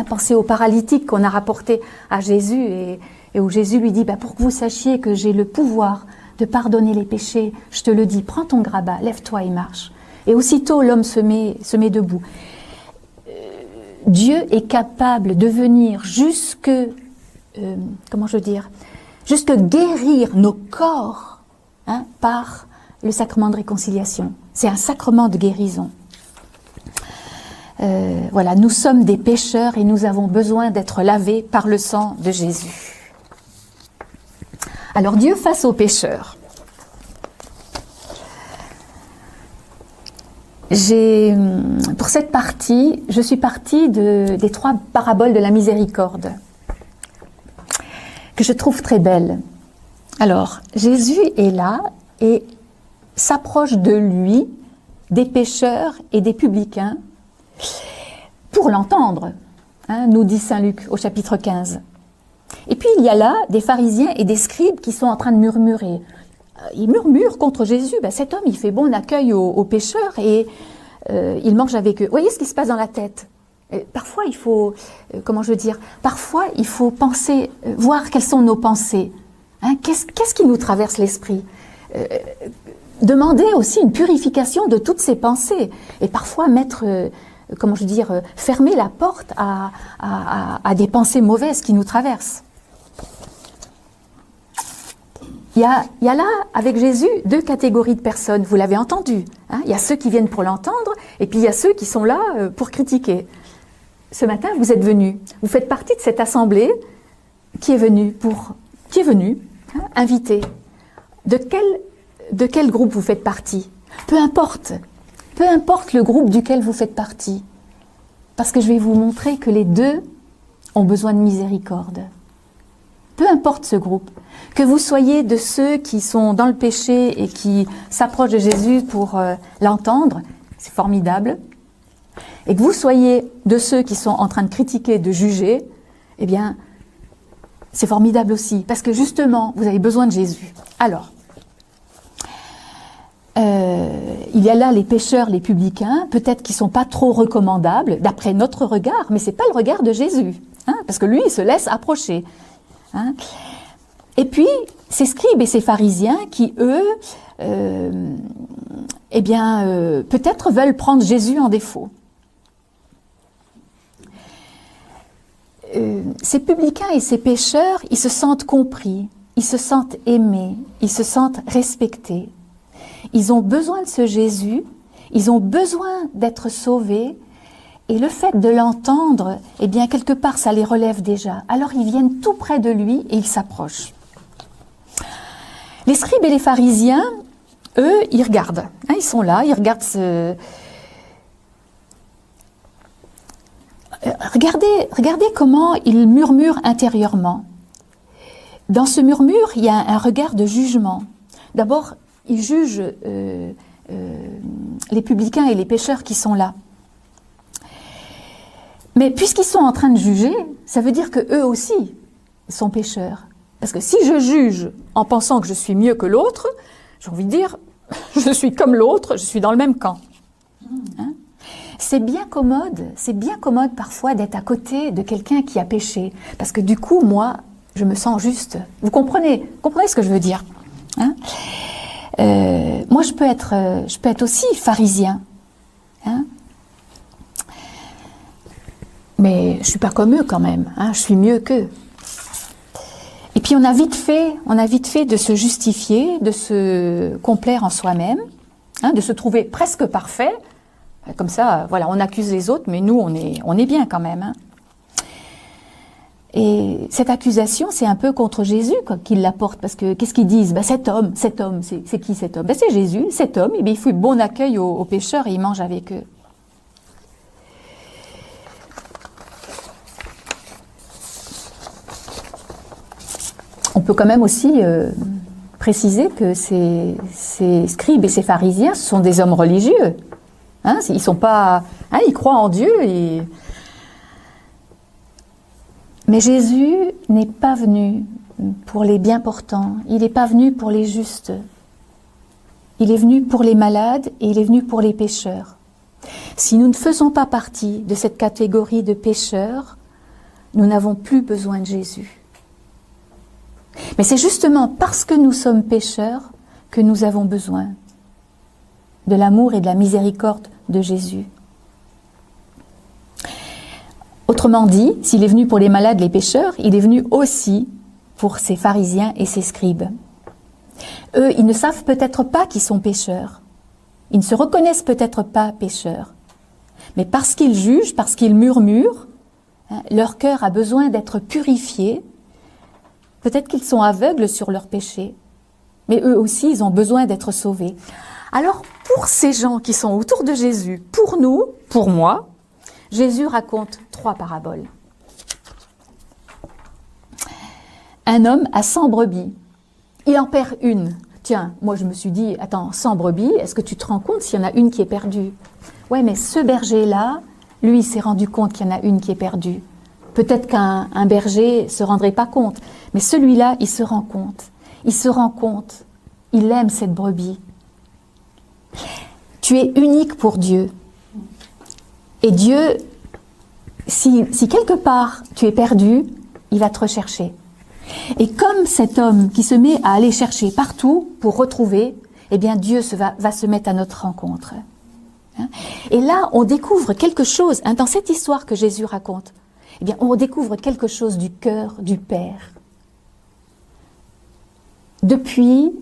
Pensez aux paralytiques qu'on a rapportés à Jésus et où Jésus lui dit pour que vous sachiez que j'ai le pouvoir de pardonner les péchés, je te le dis, prends ton grabat, lève-toi et marche. Et aussitôt l'homme se met debout. Dieu est capable de venir jusque guérir nos corps par le sacrement de réconciliation. C'est un sacrement de guérison. Voilà, nous sommes des pécheurs et nous avons besoin d'être lavés par le sang de Jésus. Alors Dieu face aux pécheurs. Pour cette partie, je suis partie des 3 paraboles de la miséricorde, que je trouve très belles. Alors, Jésus est là et s'approche de lui, des pécheurs et des publicains, pour l'entendre, nous dit saint Luc au chapitre 15. Et puis il y a là des pharisiens et des scribes qui sont en train de murmurer. Ils murmurent contre Jésus. Cet homme, il fait bon accueil aux pécheurs et il mange avec eux. Vous voyez ce qui se passe dans la tête. Parfois, il faut, parfois il faut penser, voir quelles sont nos pensées. Qu'est-ce qui nous traverse l'esprit ? Demander aussi une purification de toutes ces pensées. Et parfois mettre... fermer la porte à des pensées mauvaises qui nous traversent. Il y a là, avec Jésus, 2 catégories de personnes, vous l'avez entendu. Il y a ceux qui viennent pour l'entendre, et puis il y a ceux qui sont là pour critiquer. Ce matin, vous êtes venus, vous faites partie de cette assemblée qui est venue, invité. De quel groupe vous faites partie ? Peu importe le groupe duquel vous faites partie. Parce que je vais vous montrer que les deux ont besoin de miséricorde. Peu importe ce groupe, que vous soyez de ceux qui sont dans le péché et qui s'approchent de Jésus pour l'entendre, c'est formidable, et que vous soyez de ceux qui sont en train de critiquer, de juger, eh bien, c'est formidable aussi, parce que justement, vous avez besoin de Jésus. Alors, il y a là les pécheurs, les publicains, peut-être qui ne sont pas trop recommandables, d'après notre regard, mais ce n'est pas le regard de Jésus, hein, parce que lui, il se laisse approcher. Hein. Et puis, ces scribes et ces pharisiens qui, eux, peut-être veulent prendre Jésus en défaut. Ces publicains et ces pécheurs, ils se sentent compris, ils se sentent aimés, ils se sentent respectés. Ils ont besoin de ce Jésus, ils ont besoin d'être sauvés, et le fait de l'entendre, eh bien, quelque part, ça les relève déjà. Alors, ils viennent tout près de lui et ils s'approchent. Les scribes et les pharisiens, eux, ils regardent. Hein, ils sont là, ils regardent ce... Regardez comment ils murmurent intérieurement. Dans ce murmure, il y a un regard de jugement. D'abord, ils jugent les publicains et les pécheurs qui sont là. Mais puisqu'ils sont en train de juger, ça veut dire qu'eux aussi sont pécheurs. Parce que si je juge en pensant que je suis mieux que l'autre, j'ai envie de dire, je suis comme l'autre, je suis dans le même camp. Hein? C'est bien commode parfois d'être à côté de quelqu'un qui a péché. Parce que du coup, moi, je me sens juste. Vous comprenez ce que je veux dire, hein? Moi, je peux être aussi pharisien. Hein? Mais je ne suis pas comme eux quand même, hein, je suis mieux qu'eux. Et puis on a vite fait de se justifier, de se complaire en soi-même, hein, de se trouver presque parfait. Comme ça, voilà, on accuse les autres, mais nous, on est bien quand même. Hein. Et cette accusation, c'est un peu contre Jésus qu'ils la portent, parce que qu'est-ce qu'ils disent? Cet homme, c'est qui cet homme? C'est Jésus, cet homme, et il fait bon accueil aux pécheurs et il mange avec eux. On peut quand même aussi préciser que ces scribes et ces pharisiens, ce sont des hommes religieux. Hein, ils sont pas, hein, ils croient en Dieu. Mais Jésus n'est pas venu pour les bien portants. Il n'est pas venu pour les justes. Il est venu pour les malades et il est venu pour les pécheurs. Si nous ne faisons pas partie de cette catégorie de pécheurs, nous n'avons plus besoin de Jésus. Mais c'est justement parce que nous sommes pécheurs que nous avons besoin de l'amour et de la miséricorde de Jésus. Autrement dit, s'il est venu pour les malades, les pécheurs, il est venu aussi pour ces pharisiens et ces scribes. Eux, ils ne savent peut-être pas qu'ils sont pécheurs. Ils ne se reconnaissent peut-être pas pécheurs. Mais parce qu'ils jugent, parce qu'ils murmurent, hein, leur cœur a besoin d'être purifié. Peut-être qu'ils sont aveugles sur leurs péchés. Mais eux aussi, ils ont besoin d'être sauvés. Alors, pour ces gens qui sont autour de Jésus, pour nous, pour moi, Jésus raconte 3 paraboles. Un homme a 100 brebis. Il en perd une. Tiens, moi je me suis dit, attends, 100 brebis, est-ce que tu te rends compte s'il y en a une qui est perdue? Ouais, mais ce berger-là, lui, il s'est rendu compte qu'il y en a une qui est perdue. Peut-être qu'un berger ne se rendrait pas compte, mais celui-là, il se rend compte. Il se rend compte. Il aime cette brebis. Tu es unique pour Dieu. Et Dieu, si quelque part tu es perdu, il va te rechercher. Et comme cet homme qui se met à aller chercher partout pour retrouver, eh bien Dieu va se mettre à notre rencontre. Et là, on découvre quelque chose, hein, dans cette histoire que Jésus raconte, eh bien, on découvre quelque chose du cœur du Père. Depuis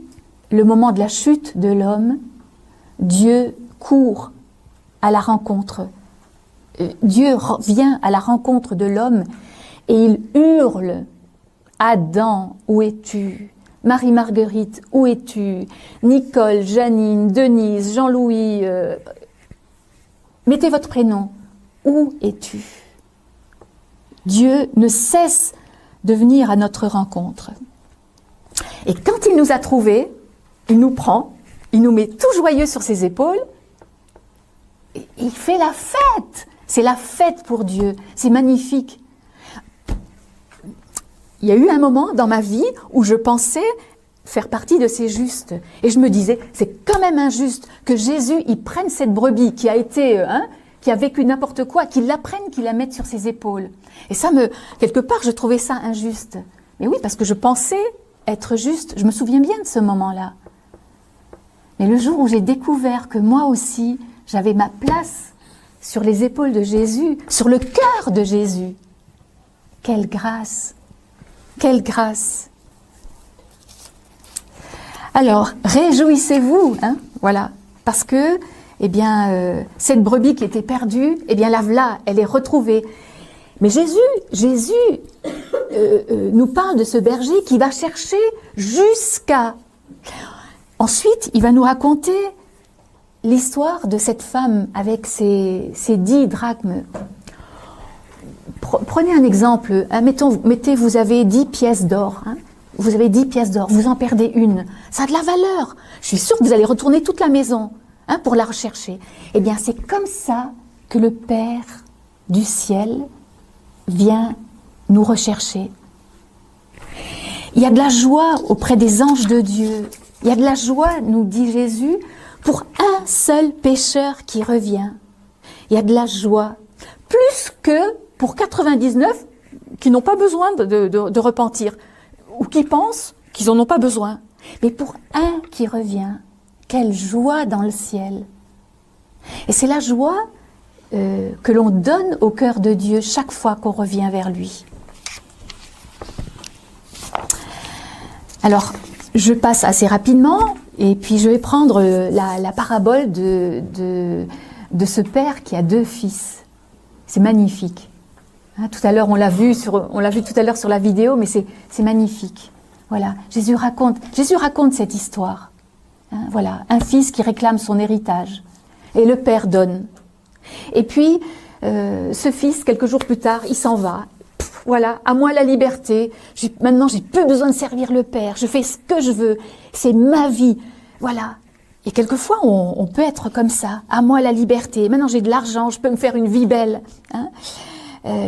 le moment de la chute de l'homme, Dieu court à la rencontre. Dieu vient à la rencontre de l'homme et il hurle « Adam, où es-tu ? Marie-Marguerite, où es-tu ? Nicole, Janine, Denise, Jean-Louis, mettez votre prénom. Où es-tu ? Dieu ne cesse de venir à notre rencontre. Et quand il nous a trouvés, il nous prend, il nous met tout joyeux sur ses épaules, et il fait la fête. C'est la fête pour Dieu, c'est magnifique. Il y a eu un moment dans ma vie où je pensais faire partie de ces justes. Et je me disais, c'est quand même injuste que Jésus, il prenne cette brebis qui a été, qui a vécu n'importe quoi, qu'il la prenne, qu'il la mette sur ses épaules. Et ça quelque part, je trouvais ça injuste. Mais oui, parce que je pensais être juste. Je me souviens bien de ce moment-là. Mais le jour où j'ai découvert que moi aussi, j'avais ma place sur les épaules de Jésus, sur le cœur de Jésus, quelle grâce! Quelle grâce! Alors, réjouissez-vous, voilà, parce que, cette brebis qui était perdue, la voilà, elle est retrouvée. Mais Jésus nous parle de ce berger qui va chercher jusqu'à. Ensuite, il va nous raconter l'histoire de cette femme avec ses 10 drachmes. Prenez un exemple, mettez, vous avez 10 pièces d'or, vous avez 10 pièces d'or, vous en perdez une, ça a de la valeur. Je suis sûre que vous allez retourner toute la maison pour la rechercher. Eh bien, c'est comme ça que le Père du ciel vient nous rechercher. Il y a de la joie auprès des anges de Dieu. Il y a de la joie, nous dit Jésus, pour un seul pécheur qui revient. Il y a de la joie, plus que pour 99 qui n'ont pas besoin de repentir, ou qui pensent qu'ils n'en ont pas besoin. Mais pour un qui revient, quelle joie dans le ciel! Et c'est la joie que l'on donne au cœur de Dieu chaque fois qu'on revient vers lui. Alors, je passe assez rapidement, et puis je vais prendre la parabole de ce père qui a 2 fils. C'est magnifique. Tout à l'heure, on l'a vu tout à l'heure sur la vidéo, mais c'est magnifique. Voilà, Jésus raconte cette histoire. Voilà, un fils qui réclame son héritage, et le père donne. Et puis, ce fils, quelques jours plus tard, il s'en va. Voilà, à moi la liberté. Maintenant, j'ai plus besoin de servir le père. Je fais ce que je veux. C'est ma vie. Voilà. Et quelquefois, on peut être comme ça. À moi la liberté. Maintenant, j'ai de l'argent. Je peux me faire une vie belle.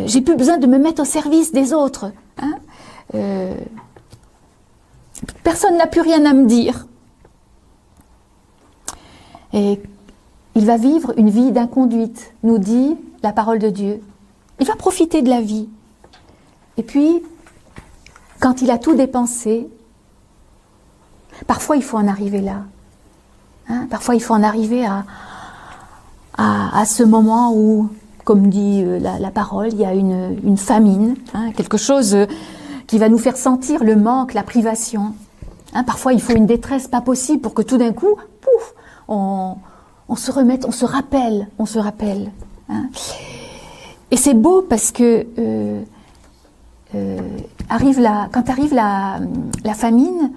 J'ai plus besoin de me mettre au service des autres. Personne n'a plus rien à me dire. Et il va vivre une vie d'inconduite, nous dit la parole de Dieu. Il va profiter de la vie. Et puis, quand il a tout dépensé, parfois il faut en arriver là. Parfois il faut en arriver à ce moment où, comme dit la parole, il y a une famine, quelque chose qui va nous faire sentir le manque, la privation. Parfois il faut une détresse pas possible pour que tout d'un coup, pouf, on se remette, on se rappelle. Et c'est beau parce que quand arrive la famine,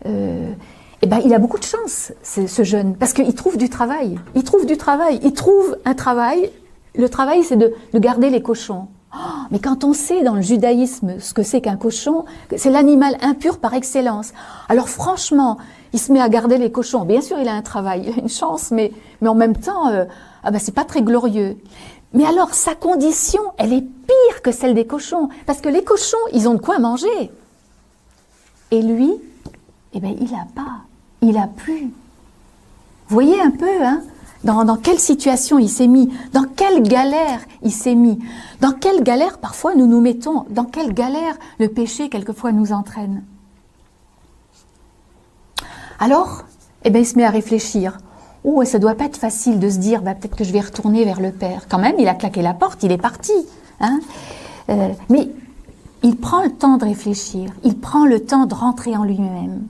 il a beaucoup de chance, ce jeune, parce qu'il trouve du travail. Il trouve un travail. Le travail, c'est de garder les cochons. Mais quand on sait dans le judaïsme ce que c'est qu'un cochon, c'est l'animal impur par excellence. Alors franchement, il se met à garder les cochons. Bien sûr, il a un travail, il a une chance, mais en même temps, c'est pas très glorieux. Mais alors, sa condition, elle est pire que celle des cochons, parce que les cochons, ils ont de quoi manger. Et lui, il a pas, il a plus. Vous voyez un peu, dans quelle situation il s'est mis, dans quelle galère il s'est mis, dans quelle galère parfois nous nous mettons, dans quelle galère le péché quelquefois nous entraîne. Alors, il se met à réfléchir. Oh, ça doit pas être facile de se dire, peut-être que je vais retourner vers le Père. Quand même, il a claqué la porte, il est parti. Mais il prend le temps de réfléchir, il prend le temps de rentrer en lui-même.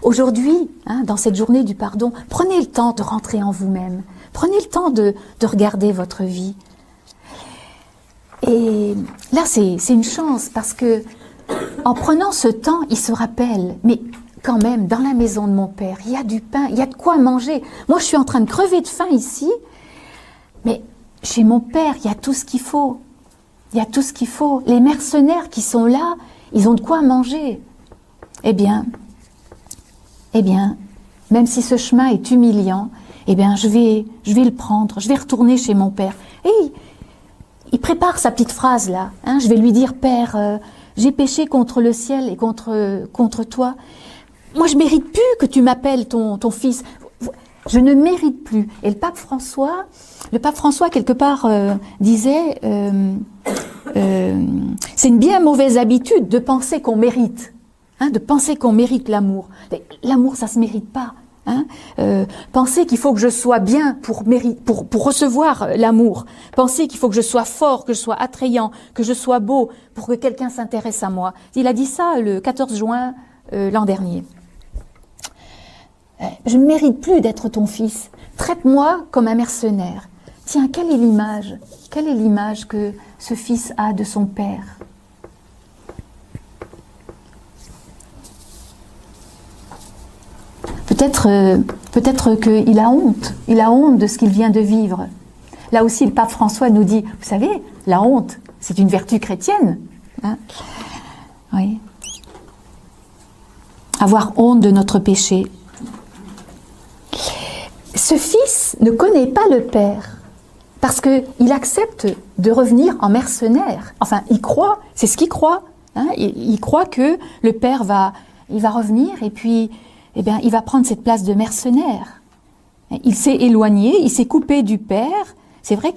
Aujourd'hui, dans cette journée du pardon, prenez le temps de rentrer en vous-même. Prenez le temps de regarder votre vie. Et là, c'est une chance parce que en prenant ce temps, il se rappelle, mais quand même, dans la maison de mon père, il y a du pain, il y a de quoi manger. Moi, je suis en train de crever de faim ici, mais chez mon père, il y a tout ce qu'il faut. Il y a tout ce qu'il faut. Les mercenaires qui sont là, ils ont de quoi manger. Eh bien, même si ce chemin est humiliant, eh bien, je vais le prendre, je vais retourner chez mon père. Et il prépare sa petite phrase là. Hein, je vais lui dire, Père, j'ai péché contre le ciel et contre toi. Moi, je mérite plus que tu m'appelles ton fils. Je ne mérite plus. Et le pape François quelque part disait, c'est une bien mauvaise habitude de penser qu'on mérite. Hein, de penser qu'on mérite l'amour. L'amour, ça se mérite pas. Hein, penser qu'il faut que je sois bien pour recevoir l'amour. Penser qu'il faut que je sois fort, que je sois attrayant, que je sois beau pour que quelqu'un s'intéresse à moi. Il a dit ça le 14 juin l'an dernier. Je ne mérite plus d'être ton fils. Traite-moi comme un mercenaire. Tiens, quelle est l'image que ce fils a de son père? Peut-être qu'il a honte. Il a honte de ce qu'il vient de vivre. Là aussi, le pape François nous dit, vous savez, la honte, c'est une vertu chrétienne. Hein, oui. Avoir honte de notre péché. Ce fils ne connaît pas le père parce qu'il accepte de revenir en mercenaire. Enfin, il croit, c'est ce qu'il croit. Hein, il croit que le père va revenir et puis eh bien, il va prendre cette place de mercenaire. Il s'est éloigné, il s'est coupé du père. C'est vrai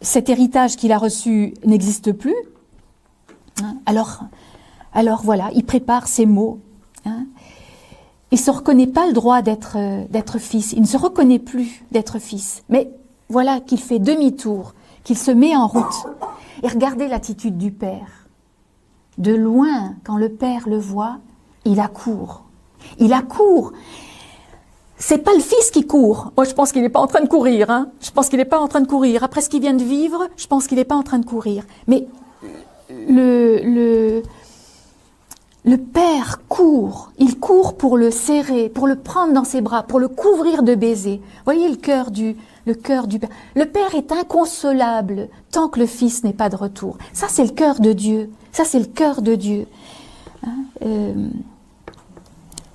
cet héritage qu'il a reçu n'existe plus. Hein, alors voilà, il prépare ses mots. Hein. Il ne se reconnaît pas le droit d'être fils. Il ne se reconnaît plus d'être fils. Mais voilà qu'il fait demi-tour, qu'il se met en route. Et regardez l'attitude du père. De loin, quand le père le voit, il accourt. Il accourt. C'est pas le fils qui court. Moi, je pense qu'il n'est pas en train de courir. Hein. Je pense qu'il n'est pas en train de courir. Après ce qu'il vient de vivre, je pense qu'il n'est pas en train de courir. Mais le père court. Il court pour le serrer, pour le prendre dans ses bras, pour le couvrir de baisers. Voyez le cœur du père. Le père est inconsolable tant que le fils n'est pas de retour. Ça, c'est le cœur de Dieu. Ça, c'est le cœur de Dieu. Hein,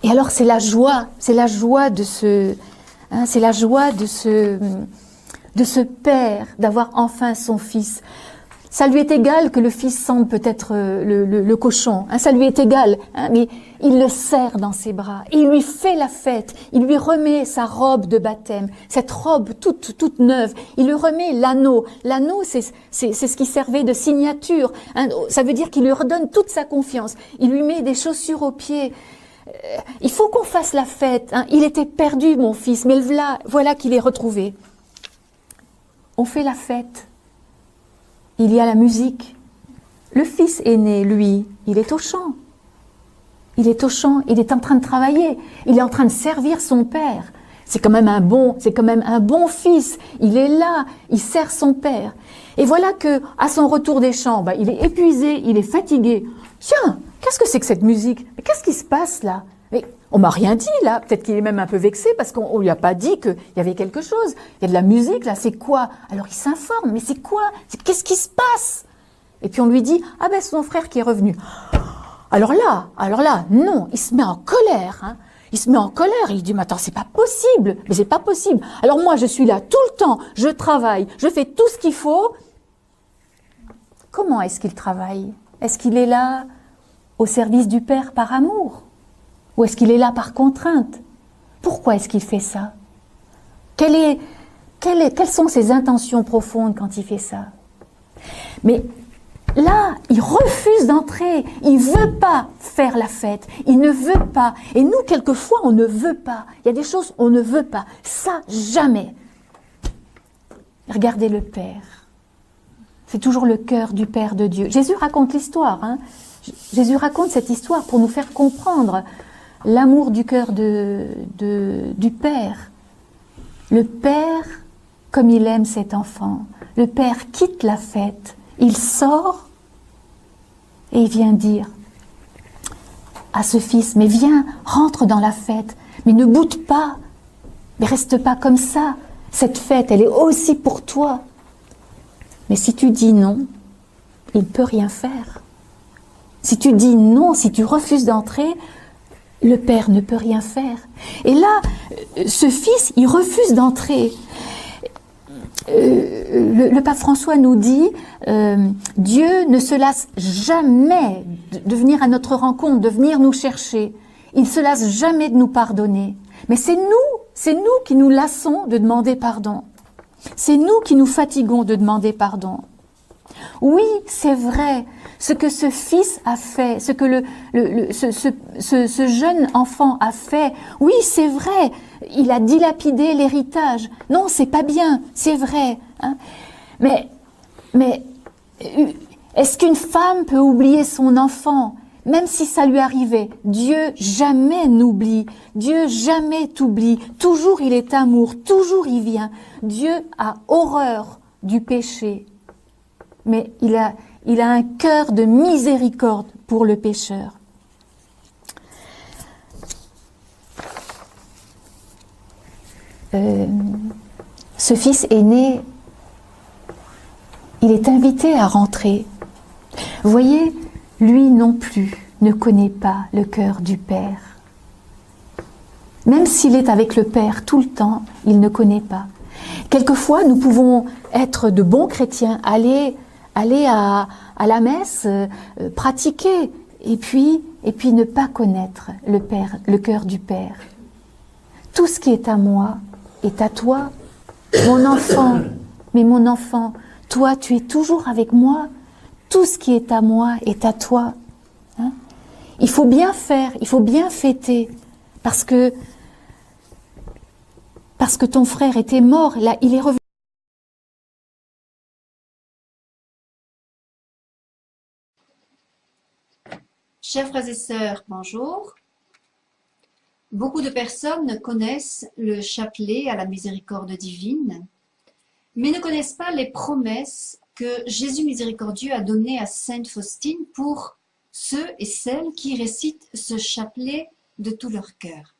et alors c'est la joie de ce père d'avoir enfin son fils. Ça lui est égal que le fils sente peut-être le cochon, hein, ça lui est égal, hein, mais il le serre dans ses bras, il lui fait la fête, il lui remet sa robe de baptême, cette robe toute neuve, il lui remet l'anneau. L'anneau, c'est ce qui servait de signature, hein, ça veut dire qu'il lui redonne toute sa confiance, il lui met des chaussures aux pieds. Il faut qu'on fasse la fête. Hein. Il était perdu, mon fils, mais voilà qu'il est retrouvé. On fait la fête. Il y a la musique. Le fils aîné, lui, il est au champ. Il est au champ, il est en train de travailler. Il est en train de servir son père. C'est quand même un bon fils. Il est là, il sert son père. Et voilà que, à son retour des champs, il est épuisé, il est fatigué. Tiens, qu'est-ce que c'est que cette musique? Mais qu'est-ce qui se passe là? Mais on m'a rien dit là. Peut-être qu'il est même un peu vexé parce qu'on lui a pas dit qu'il y avait quelque chose. Il y a de la musique là, c'est quoi? Alors il s'informe, mais c'est quoi? Qu'est-ce qui se passe? Et puis on lui dit, ah ben c'est son frère qui est revenu. Alors là, non, il se met en colère. Hein. Il se met en colère, il dit, mais attends, c'est pas possible. Mais c'est pas possible. Alors moi, je suis là tout le temps, je travaille, je fais tout ce qu'il faut. Comment est-ce qu'il travaille? Est-ce qu'il est là au service du Père par amour? Ou est-ce qu'il est là par contrainte? Pourquoi est-ce qu'il fait ça? Quelles sont ses intentions profondes quand il fait ça? Mais là, il refuse d'entrer. Il veut pas faire la fête. Il ne veut pas. Et nous, quelquefois, on ne veut pas. Il y a des choses, on ne veut pas. Ça, jamais. Regardez le Père. C'est toujours le cœur du Père de Dieu. Jésus raconte l'histoire. Hein. Jésus raconte cette histoire pour nous faire comprendre l'amour du cœur du Père. Le Père, comme il aime cet enfant. Le Père quitte la fête. Il sort et il vient dire à ce fils, mais viens, rentre dans la fête, mais ne boude pas, mais reste pas comme ça. Cette fête, elle est aussi pour toi. Mais si tu dis non, il ne peut rien faire. Si tu dis non, si tu refuses d'entrer, le Père ne peut rien faire. Et là, ce fils, il refuse d'entrer. Le pape François nous dit, Dieu ne se lasse jamais de venir à notre rencontre, de venir nous chercher. Il ne se lasse jamais de nous pardonner. Mais c'est nous qui nous lassons de demander pardon. C'est nous qui nous fatiguons de demander pardon. Oui, c'est vrai, ce que ce fils a fait, ce que ce jeune enfant a fait, oui, c'est vrai, il a dilapidé l'héritage. Non, c'est pas bien, c'est vrai. Hein. Mais est-ce qu'une femme peut oublier son enfant, même si ça lui arrivait? Dieu jamais n'oublie, Dieu jamais t'oublie, toujours il est amour, toujours il vient. Dieu a horreur du péché. Mais il a un cœur de miséricorde pour le pécheur. Ce fils aîné, il est invité à rentrer. Vous voyez, lui non plus ne connaît pas le cœur du Père. Même s'il est avec le Père tout le temps, il ne connaît pas. Quelquefois, nous pouvons être de bons chrétiens, aller à la messe, pratiquer, et puis ne pas connaître le Père, le cœur du Père. Tout ce qui est à moi est à toi, mon enfant. Mais mon enfant, toi, tu es toujours avec moi. Tout ce qui est à moi est à toi. Hein? Il faut bien faire, il faut bien fêter, parce que ton frère était mort, là, il est revenu. Chers frères et sœurs, bonjour. Beaucoup de personnes connaissent le chapelet à la miséricorde divine, mais ne connaissent pas les promesses que Jésus miséricordieux a données à Sainte Faustine pour ceux et celles qui récitent ce chapelet de tout leur cœur.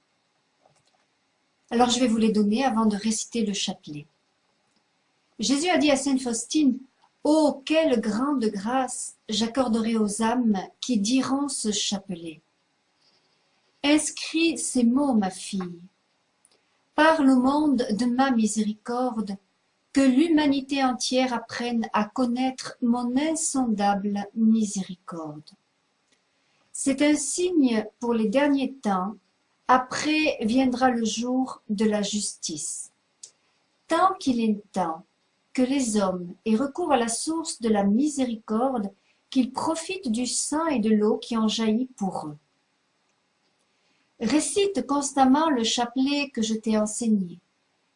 Alors je vais vous les donner avant de réciter le chapelet. Jésus a dit à Sainte Faustine: « Oh, quelle grande grâce j'accorderai aux âmes qui diront ce chapelet. Inscris ces mots, ma fille. Parle au monde de ma miséricorde, que l'humanité entière apprenne à connaître mon insondable miséricorde. C'est un signe pour les derniers temps, après viendra le jour de la justice. Tant qu'il est temps que les hommes aient recours à la source de la miséricorde, qu'ils profitent du sang et de l'eau qui en jaillit pour eux. Récite constamment le chapelet que je t'ai enseigné.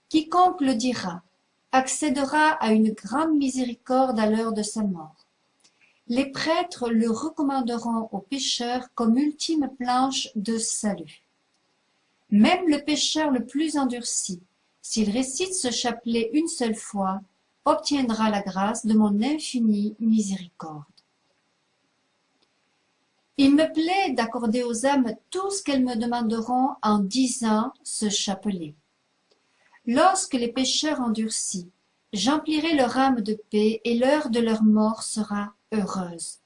Quiconque le dira accédera à une grande miséricorde à l'heure de sa mort. Les prêtres le recommanderont aux pécheurs comme ultime planche de salut. Même le pécheur le plus endurci, s'il récite ce chapelet une seule fois, obtiendra la grâce de mon infinie miséricorde. Il me plaît d'accorder aux âmes tout ce qu'elles me demanderont en disant ce chapelet. Lorsque les pécheurs endurcis, j'emplirai leur âme de paix et l'heure de leur mort sera heureuse.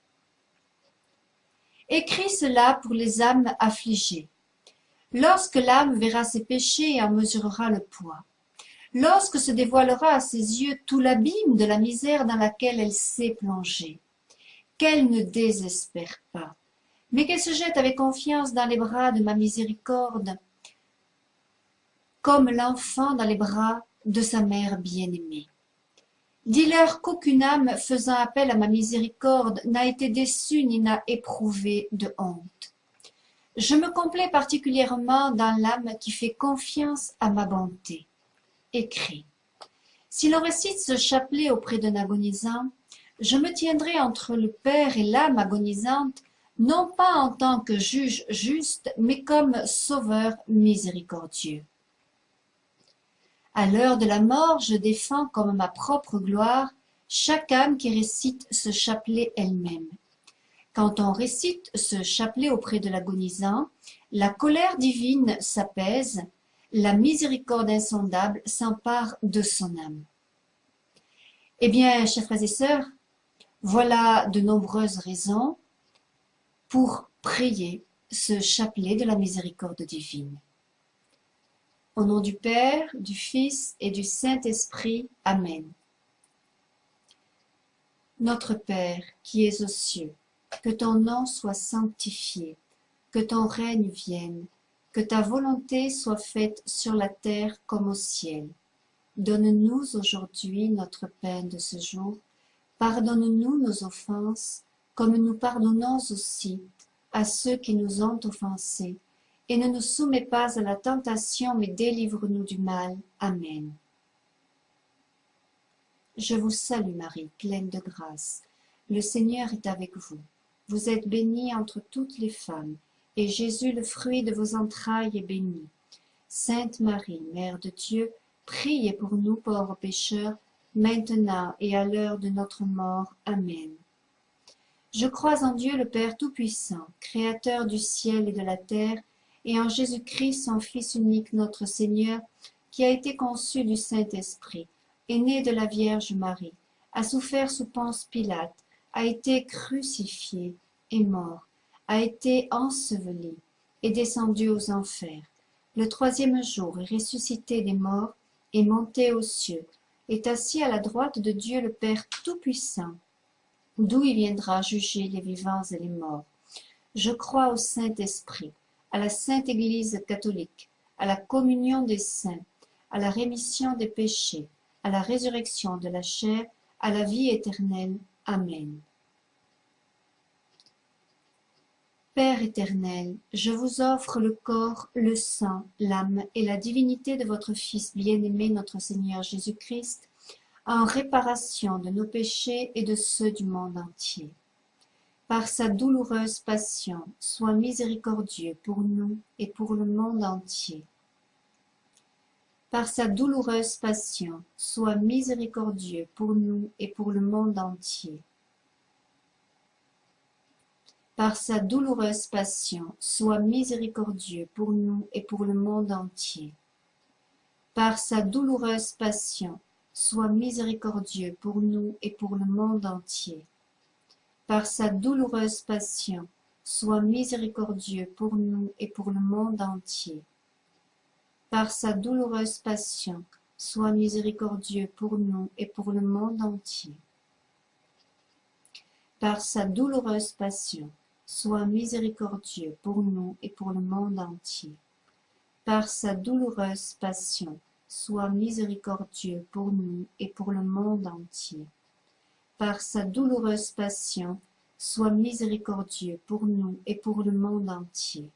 Écris cela pour les âmes affligées. Lorsque l'âme verra ses péchés et en mesurera le poids. Lorsque se dévoilera à ses yeux tout l'abîme de la misère dans laquelle elle s'est plongée, qu'elle ne désespère pas, mais qu'elle se jette avec confiance dans les bras de ma miséricorde, comme l'enfant dans les bras de sa mère bien-aimée. Dis-leur qu'aucune âme faisant appel à ma miséricorde n'a été déçue ni n'a éprouvé de honte. Je me complais particulièrement dans l'âme qui fait confiance à ma bonté. Écrit. Si l'on récite ce chapelet auprès d'un agonisant, je me tiendrai entre le Père et l'âme agonisante, non pas en tant que juge juste, mais comme sauveur miséricordieux. À l'heure de la mort, je défends comme ma propre gloire chaque âme qui récite ce chapelet elle-même. Quand on récite ce chapelet auprès de l'agonisant, la colère divine s'apaise, la miséricorde insondable s'empare de son âme. Eh bien, chers frères et sœurs, Voilà de nombreuses raisons pour prier ce chapelet de la miséricorde divine. Au nom du Père, du Fils et du Saint-Esprit. Amen. Notre Père qui es aux cieux, que ton nom soit sanctifié, que ton règne vienne, que ta volonté soit faite sur la terre comme au ciel. Donne-nous aujourd'hui notre pain de ce jour. Pardonne-nous nos offenses, comme nous pardonnons aussi à ceux qui nous ont offensés. Et ne nous soumets pas à la tentation, mais délivre-nous du mal. Amen. Je vous salue Marie, pleine de grâce. Le Seigneur est avec vous. Vous êtes bénie entre toutes les femmes, et Jésus, le fruit de vos entrailles, est béni. Sainte Marie, Mère de Dieu, priez pour nous pauvres pécheurs, maintenant et à l'heure de notre mort. Amen. Je crois en Dieu le Père Tout-Puissant, Créateur du ciel et de la terre, et en Jésus-Christ, son Fils unique, notre Seigneur, qui a été conçu du Saint-Esprit, est né de la Vierge Marie, a souffert sous Ponce Pilate, a été crucifié, est mort, a été enseveli, est descendu aux enfers. Le troisième jour est ressuscité des morts, est monté aux cieux, est assis à la droite de Dieu le Père Tout-Puissant, d'où il viendra juger les vivants et les morts. Je crois au Saint-Esprit, à la Sainte Église catholique, à la communion des saints, à la rémission des péchés, à la résurrection de la chair, à la vie éternelle. Amen. Père éternel, je vous offre le corps, le sang, l'âme et la divinité de votre Fils bien-aimé, notre Seigneur Jésus-Christ, en réparation de nos péchés et de ceux du monde entier. Par sa douloureuse passion, sois miséricordieux pour nous et pour le monde entier. Par sa douloureuse passion, sois miséricordieux pour nous et pour le monde entier. Par sa douloureuse passion, sois miséricordieux pour nous et pour le monde entier. Par sa douloureuse passion, sois miséricordieux pour nous et pour le monde entier. Par sa douloureuse passion, sois miséricordieux pour nous et pour le monde entier. Par sa douloureuse passion, sois miséricordieux pour nous et pour le monde entier. Par sa douloureuse passion, sois miséricordieux pour nous et pour le monde entier. Par sa douloureuse passion, sois miséricordieux pour nous et pour le monde entier. Par sa douloureuse passion, sois miséricordieux pour nous et pour le monde entier.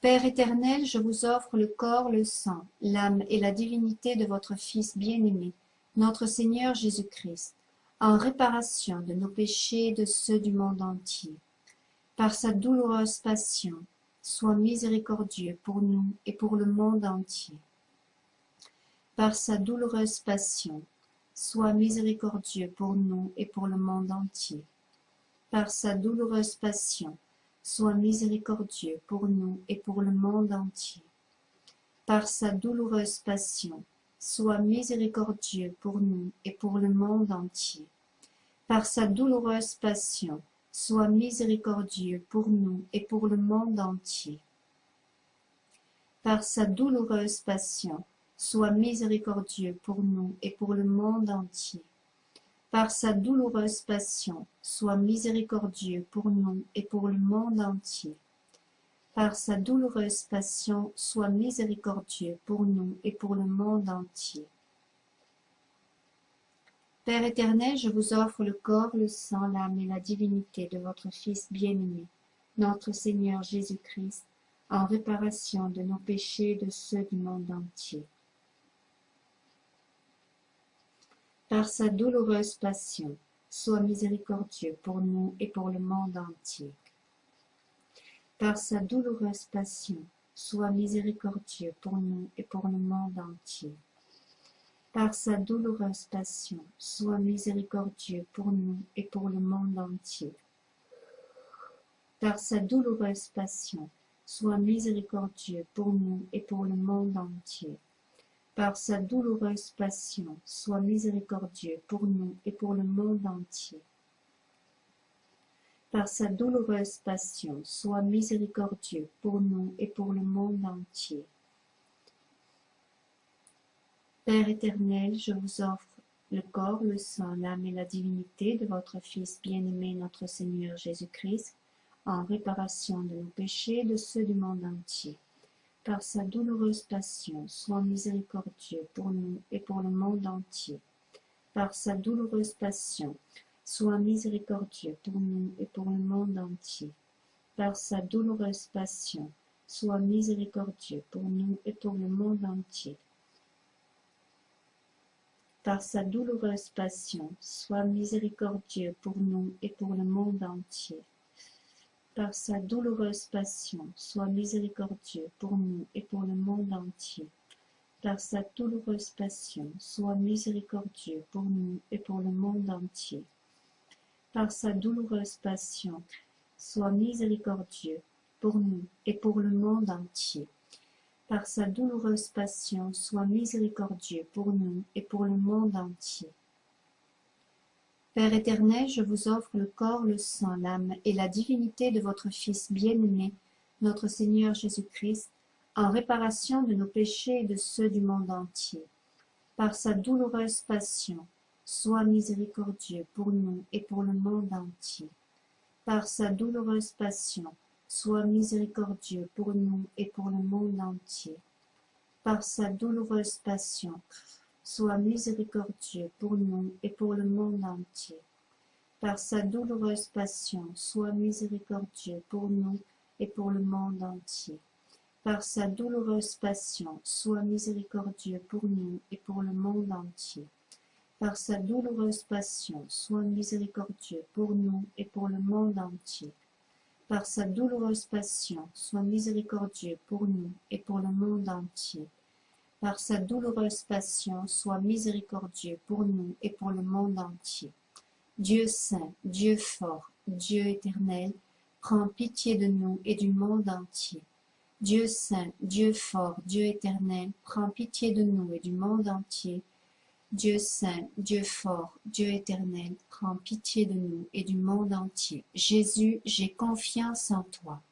Père éternel, je vous offre le corps, le sang, l'âme et la divinité de votre Fils bien-aimé, notre Seigneur Jésus-Christ, en réparation de nos péchés et de ceux du monde entier. Par sa douloureuse passion, sois miséricordieux pour nous et pour le monde entier. Par sa douloureuse passion, sois miséricordieux pour nous et pour le monde entier. Par sa douloureuse passion, sois miséricordieux pour nous et pour le monde entier. Par sa douloureuse passion, sois miséricordieux pour nous et pour le monde entier. Par sa douloureuse passion, sois miséricordieux pour nous et pour le monde entier. Par sa douloureuse passion, sois miséricordieux pour nous et pour le monde entier. Par sa douloureuse passion, sois miséricordieux pour nous et pour le monde entier. Par sa douloureuse passion, sois miséricordieux pour nous et pour le monde entier. Père éternel, je vous offre le corps, le sang, l'âme et la divinité de votre Fils bien-aimé, notre Seigneur Jésus-Christ, en réparation de nos péchés et de ceux du monde entier. Par sa douloureuse passion, sois miséricordieux pour nous et pour le monde entier. Par sa douloureuse passion, sois miséricordieux pour nous et pour le monde entier. Par sa douloureuse passion, sois miséricordieux pour nous et pour le monde entier. Par sa douloureuse passion, sois miséricordieux pour nous et pour le monde entier. par sa douloureuse passion, sois miséricordieux pour nous et pour le monde entier. Par sa douloureuse passion, sois miséricordieux pour nous et pour le monde entier. Père éternel, je vous offre le corps, le sang, l'âme et la divinité de votre Fils bien-aimé, notre Seigneur Jésus-Christ, en réparation de nos péchés et de ceux du monde entier. Par sa douloureuse passion, sois miséricordieux pour nous et pour le monde entier. Par sa douloureuse passion, sois miséricordieux pour nous et pour le monde entier. Par sa douloureuse passion, sois miséricordieux pour nous et pour le monde entier. Par sa douloureuse passion, sois miséricordieux pour nous et pour le monde entier. Par sa douloureuse passion, sois miséricordieux pour nous et pour le monde entier. Par sa douloureuse passion, sois miséricordieux pour nous et pour le monde entier. Par sa douloureuse passion, sois miséricordieux pour nous et pour le monde entier. Par sa douloureuse passion, sois miséricordieux pour nous et pour le monde entier. Père éternel, je vous offre le corps, le sang, l'âme et la divinité de votre Fils bien-aimé, notre Seigneur Jésus-Christ, en réparation de nos péchés et de ceux du monde entier. Par sa douloureuse passion, sois miséricordieux pour nous et pour le monde entier. Par sa douloureuse passion, sois miséricordieux pour nous et pour le monde entier. Par sa douloureuse passion, sois miséricordieux pour nous et pour le monde entier. Par sa douloureuse passion, sois miséricordieux pour nous et pour le monde entier. Par sa douloureuse passion, sois miséricordieux pour nous et pour le monde entier. Par sa douloureuse passion, sois miséricordieux pour nous et pour le monde entier. Par sa douloureuse passion, sois miséricordieux pour nous et pour le monde entier. Par sa douloureuse passion, sois miséricordieux pour nous et pour le monde entier. Dieu saint, Dieu fort, Dieu éternel, prends pitié de nous et du monde entier. Dieu saint, Dieu fort, Dieu éternel, prends pitié de nous et du monde entier. Dieu saint, Dieu fort, Dieu éternel, prends pitié de nous et du monde entier. Jésus, j'ai confiance en toi.